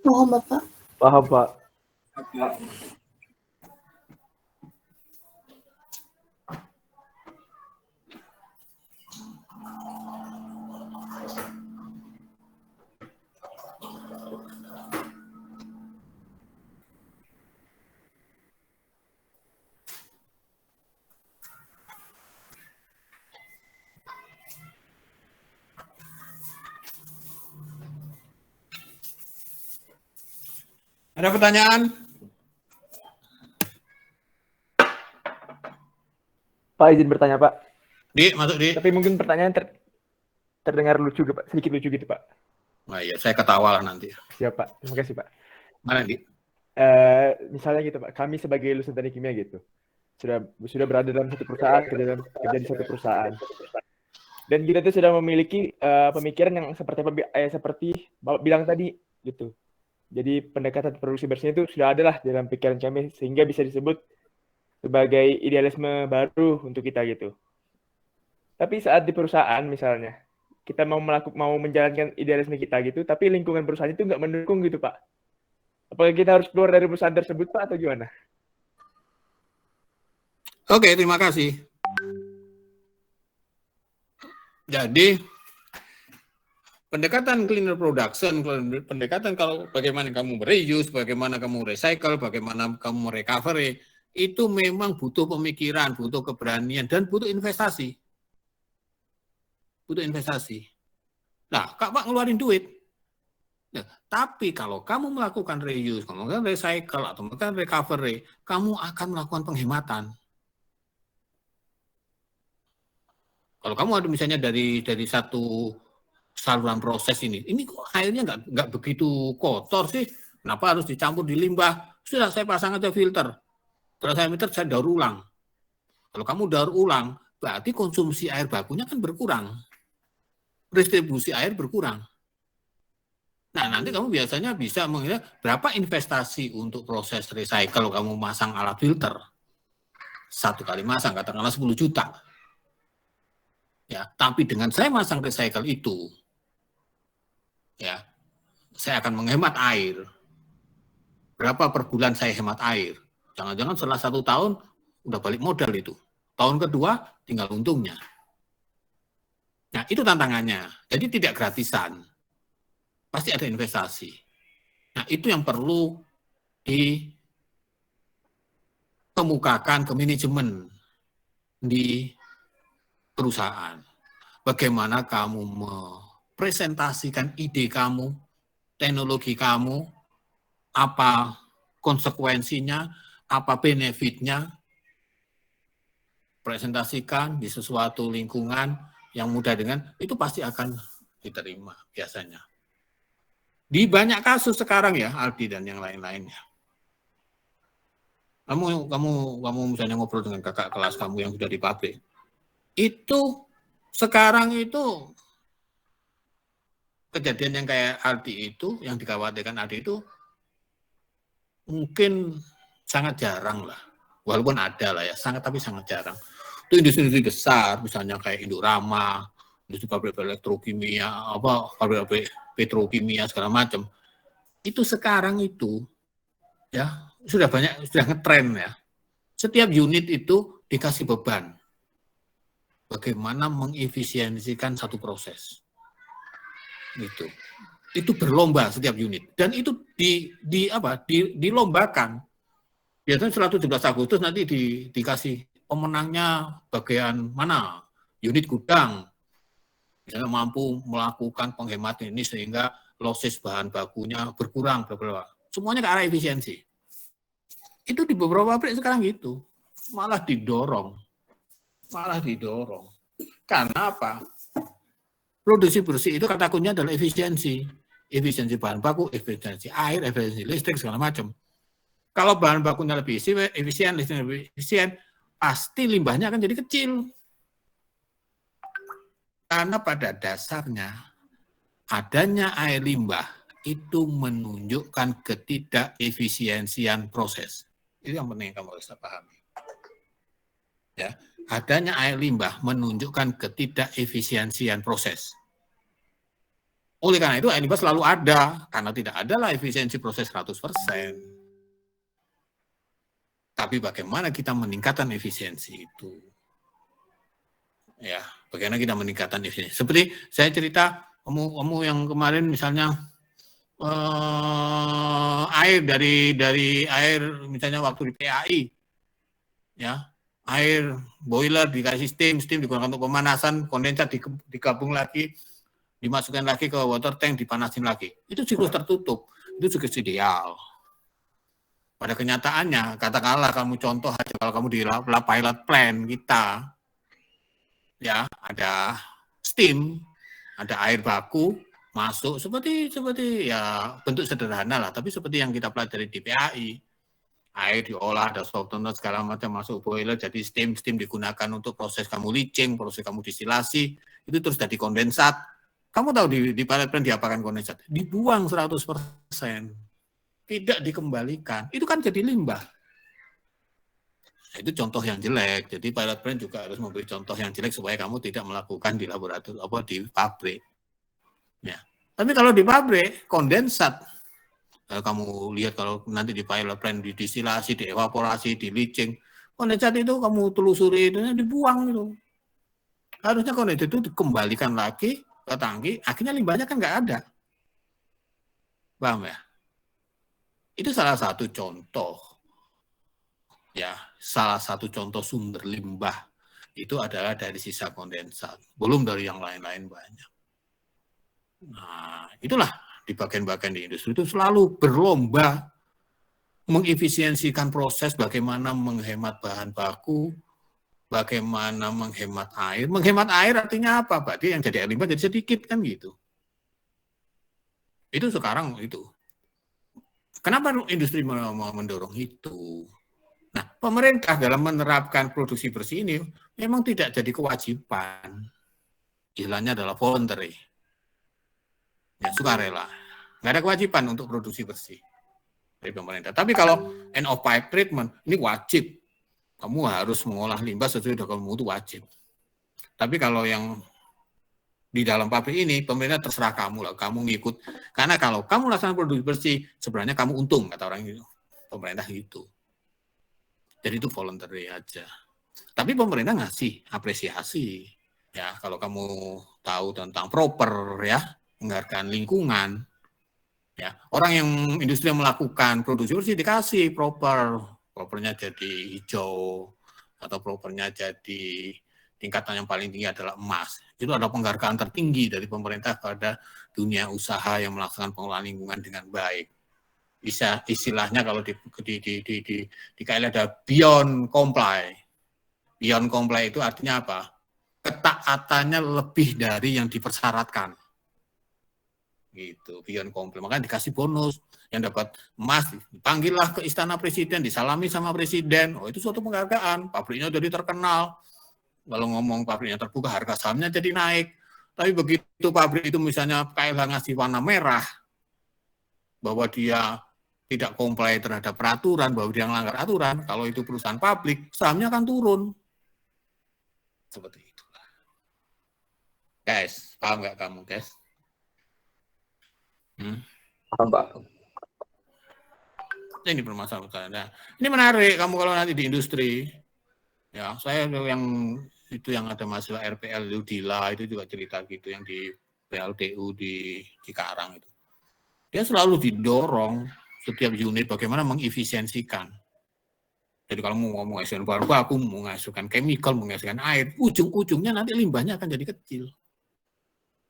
F: Paham, Bapak.
D: Paham, Pak.
A: Ada pertanyaan?
D: Pak, izin bertanya, Pak.
A: Masuk Di.
D: Tapi mungkin pertanyaan terdengar lucu, Pak. Sedikit lucu gitu, Pak.
A: Nah, iya, saya ketawa lah nanti.
D: Siap, Pak. Terima kasih, Pak.
A: Mana, Di?
D: Misalnya gitu, Pak. Kami sebagai lulusan teknik kimia gitu, sudah berada dalam satu perusahaan, kerja di satu perusahaan. Dan kita tuh sudah memiliki pemikiran yang seperti Bapak bilang tadi, gitu. Jadi pendekatan produksi bersihnya itu sudah ada lah dalam pikiran kami, sehingga bisa disebut sebagai idealisme baru untuk kita gitu. Tapi saat di perusahaan misalnya, kita mau menjalankan idealisme kita gitu, tapi lingkungan perusahaan itu nggak mendukung gitu, Pak. Apakah kita harus keluar dari perusahaan tersebut, Pak, atau gimana?
A: Oke, terima kasih. Jadi, pendekatan cleaner production, pendekatan kalau bagaimana kamu reuse, bagaimana kamu recycle, bagaimana kamu recovery, itu memang butuh pemikiran, butuh keberanian, dan butuh investasi. Butuh investasi. Nah, Pak ngeluarin duit. Nah, tapi kalau kamu melakukan reuse, kamu melakukan recycle, atau melakukan recovery, kamu akan melakukan penghematan. Kalau kamu ada misalnya dari satu saluran proses ini kok airnya nggak begitu kotor sih, kenapa harus dicampur di limbah? Sudah saya pasang aja filter, setelah saya filter saya daur ulang. Kalau kamu daur ulang, berarti konsumsi air bakunya kan berkurang. Distribusi air berkurang. Nah, nanti kamu biasanya bisa mengira berapa investasi untuk proses recycle kamu masang alat filter. 1 kali masang, katakanlah 10 juta. Ya, tapi dengan saya masang recycle itu, ya, saya akan menghemat air. Berapa per bulan saya hemat air? Jangan-jangan setelah 1 tahun, udah balik modal itu. Tahun kedua, tinggal untungnya. Nah, itu tantangannya. Jadi tidak gratisan. Pasti ada investasi. Nah, itu yang perlu dikemukakan ke manajemen di perusahaan. Bagaimana kamu mempresentasikan ide kamu, teknologi kamu, apa konsekuensinya, apa benefitnya, presentasikan di sesuatu lingkungan yang mudah dengan, itu pasti akan diterima biasanya. Di banyak kasus sekarang ya, Aldi dan yang lain-lainnya. Kamu misalnya ngobrol dengan kakak kelas kamu yang sudah di pabrik, itu sekarang itu kejadian yang kayak Aldi itu, yang dikhawatirkan Aldi itu, mungkin sangat jarang lah. Walaupun ada lah ya, tapi sangat jarang. Itu industri besar, misalnya kayak Indorama, industri pabrik elektrokimia, pabrik petrokimia segala macam. Itu sekarang itu ya sudah ngetren ya. Setiap unit itu dikasih beban. Bagaimana mengefisiensikan satu proses. Gitu. Itu berlomba setiap unit dan itu dilombakan. Biasanya setelah 17 Agustus nanti dikasih pemenangnya bagian mana, unit gudang, misalnya mampu melakukan penghematan ini sehingga losses bahan bakunya berkurang, semuanya ke arah efisiensi. Itu di beberapa pabrik sekarang gitu, malah didorong. Karena apa? Produksi bersih itu kata kuncinya adalah efisiensi bahan baku, efisiensi air, efisiensi listrik segala macam. Kalau bahan bakunya lebih efisien, listriknya lebih efisien, pasti limbahnya akan jadi kecil. Karena pada dasarnya adanya air limbah itu menunjukkan ketidakefisiensian proses. Itu yang penting kamu harus pahami. Ya, adanya air limbah menunjukkan ketidakefisiensian proses. Oleh karena itu air limbah selalu ada, karena tidak adalah efisiensi proses 100%. Tapi bagaimana kita meningkatkan efisiensi itu? Ya, bagaimana kita meningkatkan efisiensi? Seperti saya cerita, kamu yang kemarin misalnya air dari air misalnya waktu di PAI, ya, air boiler dikasih steam digunakan untuk pemanasan, kondensat digabung lagi, dimasukkan lagi ke water tank, dipanasin lagi. Itu siklus tertutup, itu siklus ideal. Pada kenyataannya, katakanlah kamu contoh aja kalau kamu di pilot plant kita, ya ada steam, ada air baku masuk seperti ya bentuk sederhana lah, tapi seperti yang kita pelajari di PAI, air diolah, ada softener segala macam masuk boiler, jadi steam digunakan untuk proses kamu leaching, proses kamu distilasi, itu terus jadi kondensat. Kamu tahu di pilot plant diapakan kondensat? Dibuang 100%. Tidak dikembalikan, itu kan jadi limbah. Nah, itu contoh yang jelek. Jadi pilot plant juga harus memberi contoh yang jelek supaya kamu tidak melakukan di laboratorium di pabrik. Ya. Tapi kalau di pabrik kondensat, kalau kamu lihat kalau nanti di pilot plant didistilasi, dievaporasi, di leaching, kondensat itu kamu telusuri itu dibuang itu. Harusnya kondensat itu dikembalikan lagi ke tangki, akhirnya limbahnya kan nggak ada. Paham ya? Itu salah satu contoh, ya, salah satu contoh sumber limbah itu adalah dari sisa kondensat, belum dari yang lain-lain banyak. Nah, itulah di bagian-bagian di industri itu selalu berlomba mengefisiensikan proses, bagaimana menghemat bahan baku, bagaimana menghemat air. Menghemat air artinya apa? Berarti yang jadi air limbah jadi sedikit kan gitu. Itu sekarang itu. Kenapa industri mau mendorong itu? Nah, pemerintah dalam menerapkan produksi bersih ini memang tidak jadi kewajiban. Istilahnya adalah voluntary. Ya, sukarela. Nggak ada kewajiban untuk produksi bersih dari pemerintah. Tapi kalau end of pipe treatment, ini wajib. Kamu harus mengolah limbah sesuai dengan mutu, wajib. Tapi kalau yang di dalam pabrik ini, pemerintah terserah kamu lah, kamu ngikut. Karena kalau kamu laksanakan produksi bersih, sebenarnya kamu untung, kata orang itu. Pemerintah gitu. Jadi itu voluntary aja. Tapi pemerintah ngasih apresiasi. Ya, kalau kamu tahu tentang proper ya, penghargaan lingkungan. Ya, orang yang industri yang melakukan produksi bersih dikasih propernya jadi hijau atau propernya jadi tingkatan yang paling tinggi adalah emas. Itu ada penghargaan tertinggi dari pemerintah pada dunia usaha yang melaksanakan pengelolaan lingkungan dengan baik. Bisa istilahnya kalau di KL ada beyond comply. Beyond comply itu artinya apa? Ketaatannya lebih dari yang dipersyaratkan. Gitu, beyond comply. Makanya dikasih bonus. Yang dapat emas, dipanggillah ke istana presiden, disalami sama presiden. Oh, itu suatu penghargaan. Pabriknya jadi terkenal. Kalau ngomong pabriknya terbuka, harga sahamnya jadi naik. Tapi begitu pabrik itu misalnya KL ngasih warna merah, bahwa dia tidak comply terhadap peraturan, bahwa dia melanggar aturan, kalau itu perusahaan publik, sahamnya akan turun. Seperti itu. Guys, paham nggak kamu, guys?
G: Paham, Pak.
A: Ini permasalahan. Nah, ini menarik kamu kalau nanti di industri. Ya, saya yang itu yang ada masalah RPL itu Dila itu juga cerita gitu yang di PLTU di Cikarang itu. Dia selalu didorong setiap unit bagaimana mengefisiensikan. Jadi kalau mau menghasilkan bahan baku, mau menghasilkan chemical, menghasilkan air, ujung-ujungnya nanti limbahnya akan jadi kecil.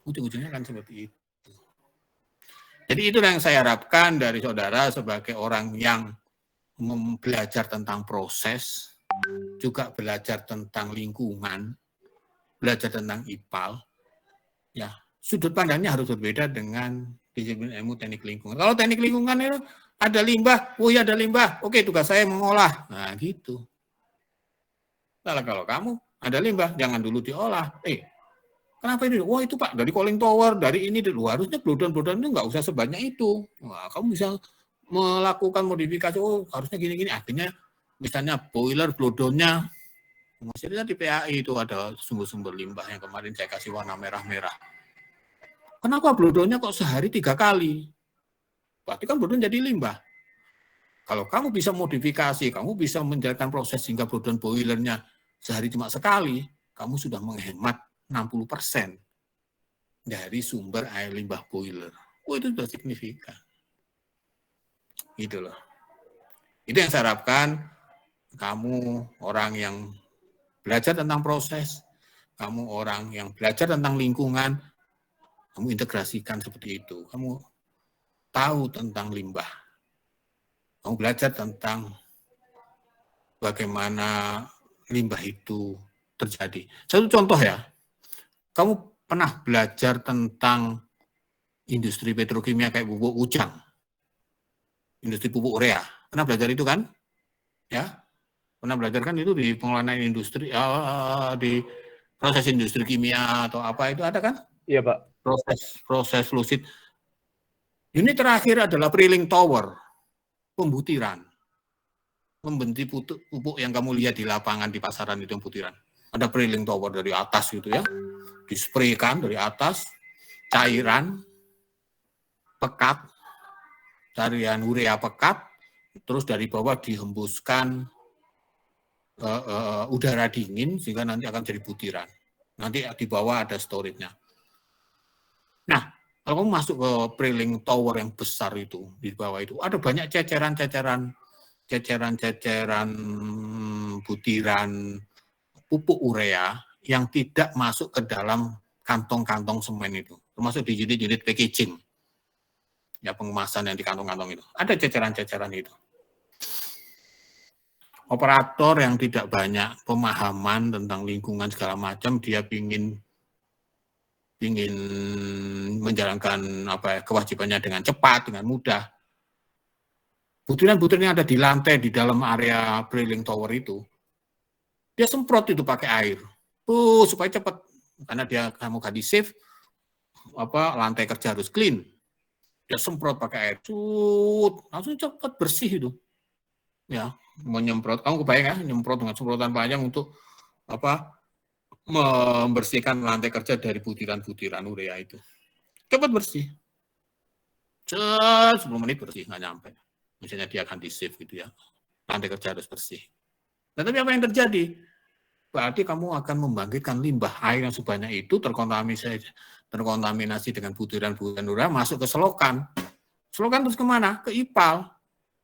A: Ujung-ujungnya akan seperti itu. Jadi itu yang saya harapkan dari saudara sebagai orang yang belajar tentang proses, juga belajar tentang lingkungan, belajar tentang IPAL. Ya, sudut pandangnya harus berbeda dengan disiplin ilmu teknik lingkungan. Kalau teknik lingkungan itu ada limbah, oh iya ada limbah, oke tugas saya mengolah. Nah gitu. Kalau kamu ada limbah, jangan dulu diolah. Kenapa ini? Wah itu Pak, dari cooling tower, dari ini, harusnya blodan-blodan itu nggak usah sebanyak itu. Wah, kamu bisa melakukan modifikasi, oh harusnya gini-gini. Akhirnya misalnya boiler blodonnya, maksudnya di PAI itu ada sumber-sumber limbah yang kemarin saya kasih warna merah-merah. Kenapa blodonnya kok sehari 3 kali? Berarti kan blodon jadi limbah. Kalau kamu bisa modifikasi, kamu bisa menjalankan proses sehingga blodon boilernya sehari cuma sekali, kamu sudah menghemat 60% dari sumber air limbah boiler. Oh, itu sudah signifikan. Gitu loh. Itu yang saya harapkan kamu orang yang belajar tentang proses, kamu orang yang belajar tentang lingkungan, kamu integrasikan seperti itu. Kamu tahu tentang limbah. Kamu belajar tentang bagaimana limbah itu terjadi. Satu contoh ya, kamu pernah belajar tentang industri petrokimia kayak pupuk Ujang, industri pupuk urea. Pernah belajar itu kan? Ya, pernah belajar kan itu di pengelolaan industri, di proses industri kimia atau apa itu ada kan?
D: Iya Pak.
A: Proses flusid. Unit terakhir adalah Preling Tower, pembutiran. Membenti pupuk yang kamu lihat di lapangan, di pasaran itu butiran. Ada Preling Tower dari atas gitu ya, dispraykan dari atas, cairan, pekat, cairan urea pekat, terus dari bawah dihembuskan udara dingin, sehingga nanti akan jadi butiran. Nanti di bawah ada storage-nya. Nah, kalau kamu masuk ke Preling Tower yang besar itu, di bawah itu, ada banyak ceceran butiran pupuk urea yang tidak masuk ke dalam kantong-kantong semen itu, termasuk di unit-unit packaging, ya pengemasan yang di kantong-kantong itu. Ada ceceran-ceceran itu. Operator yang tidak banyak pemahaman tentang lingkungan segala macam, dia ingin menjalankan kewajibannya dengan cepat, dengan mudah. butiran-butiran yang ada di lantai di dalam area drilling tower itu, dia semprot itu pakai air, supaya cepat, karena kamu ganti shift, lantai kerja harus clean, dia semprot pakai air, langsung cepat bersih itu, ya, menyemprot, kamu kebayang ya, nyemprot dengan semprotan panjang untuk membersihkan lantai kerja dari butiran-butiran urea itu, cepat bersih, 10 menit bersih, nggak nyampe. Misalnya dia akan di-save gitu ya, lantai kerja harus bersih. Nah, tapi apa yang terjadi? Berarti kamu akan membangkitkan limbah air yang sebanyak itu terkontaminasi dengan butiran-butiran urea masuk ke selokan. Selokan terus kemana? Ke IPAL.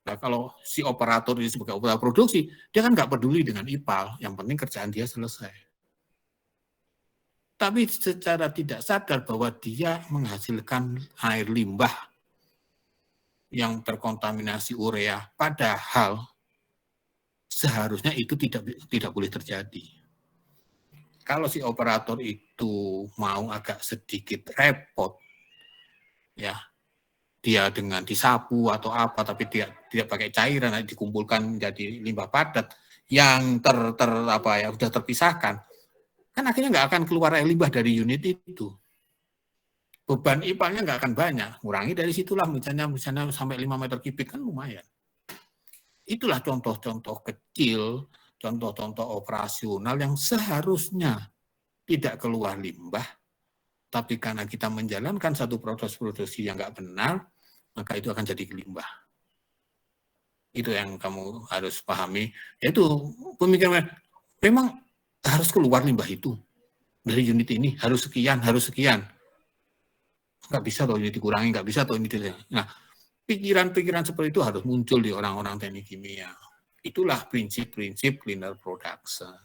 A: Nah, kalau si operator ini sebagai operator produksi, dia kan nggak peduli dengan IPAL, yang penting kerjaan dia selesai. Tapi secara tidak sadar bahwa dia menghasilkan air limbah yang terkontaminasi urea, padahal seharusnya itu tidak boleh terjadi. Kalau si operator itu mau agak sedikit repot, ya, dia dengan disapu atau apa, tapi tidak pakai cairan, dikumpulkan menjadi limbah padat yang sudah terpisahkan, kan akhirnya nggak akan keluar air limbah dari unit itu. Beban IPAL-nya nggak akan banyak, kurangi dari situlah, misalnya sampai 5 meter kubik kan lumayan. Itulah contoh-contoh kecil, contoh-contoh operasional yang seharusnya tidak keluar limbah, tapi karena kita menjalankan satu proses produksi yang nggak benar, maka itu akan jadi limbah. Itu yang kamu harus pahami, yaitu pemikiran memang harus keluar limbah itu dari unit ini, harus sekian. Nggak bisa toh ini dikurangi, nggak bisa toh ini dikurangi. Nah, pikiran-pikiran seperti itu harus muncul di orang-orang teknik kimia. Itulah prinsip-prinsip cleaner production.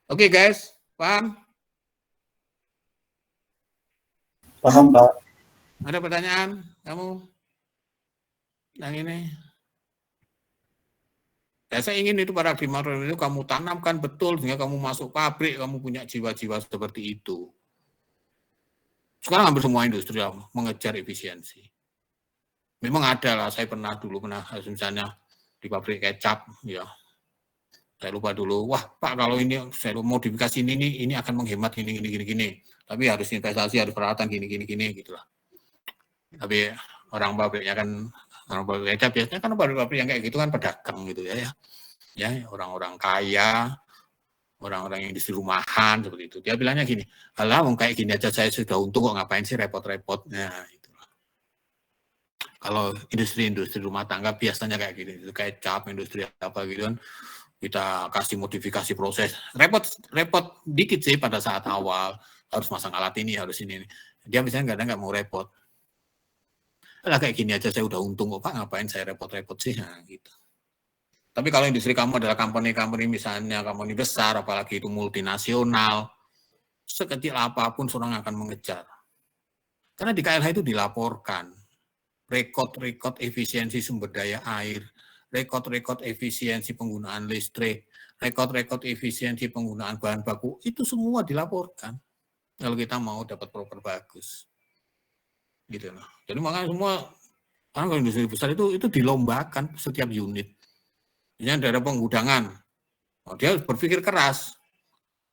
A: Oke guys, paham?
G: Paham, Pak.
A: Ada pertanyaan? Kamu? Yang ini? Ya, saya ingin itu paradigma itu kamu tanamkan betul, sehingga kamu masuk pabrik, kamu punya jiwa-jiwa seperti itu. Sekarang hampir semua industri mengejar efisiensi. Memang ada lah, saya pernah misalnya di pabrik kecap, ya. Saya lupa dulu, wah Pak kalau ini saya modifikasi ini akan menghemat gini. Tapi harus investasi, harus peralatan gini gitu lah. Tapi orang pabrik kecap biasanya kan pabrik yang kayak gitu kan pedagang gitu ya. Ya, orang-orang kaya, orang-orang yang industri rumahan seperti itu. Dia bilangnya gini, alah mau kayak gini aja saya sudah untung kok, ngapain sih repot-repot. Nah, itu. Kalau industri rumah tangga biasanya kayak gini, kayak cap, industri apa gitu kan, kita kasih modifikasi proses. Repot dikit sih pada saat awal, harus masang alat ini, harus ini. Dia misalnya kadang nggak mau repot. Alah kayak gini aja saya udah untung kok Pak, ngapain saya repot-repot sih, nah gitu. Tapi kalau industri kamu adalah company misalnya company besar, apalagi itu multinasional, sekecil apapun seorang akan mengejar. Karena di KLH itu dilaporkan rekod efisiensi sumber daya air, rekod efisiensi penggunaan listrik, rekod efisiensi penggunaan bahan baku, itu semua dilaporkan. Kalau kita mau dapat proper bagus. Gitu loh. Jadi makanya semua orang kalau industri besar itu dilombakan setiap unit. Misalnya daerah penggudangan, dia berpikir keras,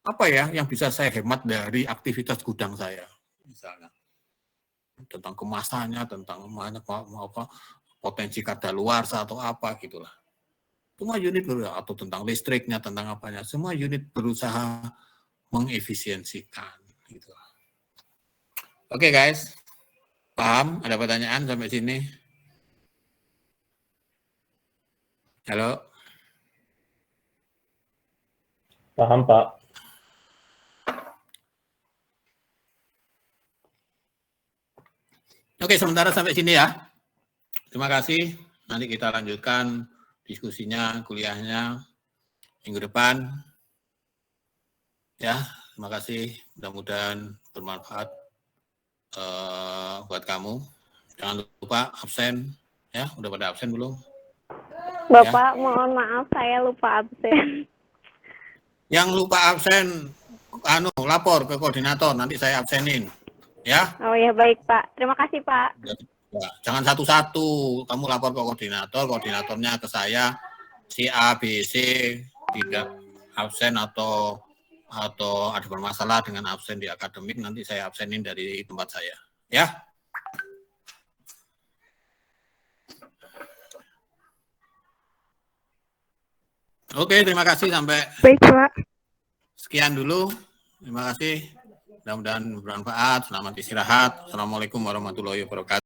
A: apa ya yang bisa saya hemat dari aktivitas gudang saya, misalnya tentang kemasannya, tentang potensi kadaluarsa atau apa gitulah. Semua unit atau tentang listriknya, tentang apanya, semua unit berusaha mengefisiensikan. Gitu. Oke guys, paham? Ada pertanyaan sampai sini? Halo.
G: Paham, Pak.
A: Oke, sementara sampai sini ya. Terima kasih. Nanti kita lanjutkan diskusinya, kuliahnya minggu depan. Ya, terima kasih. Mudah-mudahan bermanfaat buat kamu. Jangan lupa absen. Ya, udah pada absen belum?
K: Bapak, ya. Mohon maaf saya lupa absen.
A: Yang lupa absen, lapor ke koordinator, nanti saya absenin. Ya.
K: Oh ya, baik Pak. Terima kasih Pak.
A: Ya, jangan satu-satu. Kamu lapor ke koordinator, koordinatornya ke saya, si A, B, C tidak absen atau ada bermasalah dengan absen di akademik, nanti saya absenin dari tempat saya. Ya. Oke, terima kasih sampai.
B: Baik, Pak.
A: Sekian dulu. Terima kasih. Mudah-mudahan bermanfaat. Selamat istirahat. Assalamualaikum warahmatullahi wabarakatuh.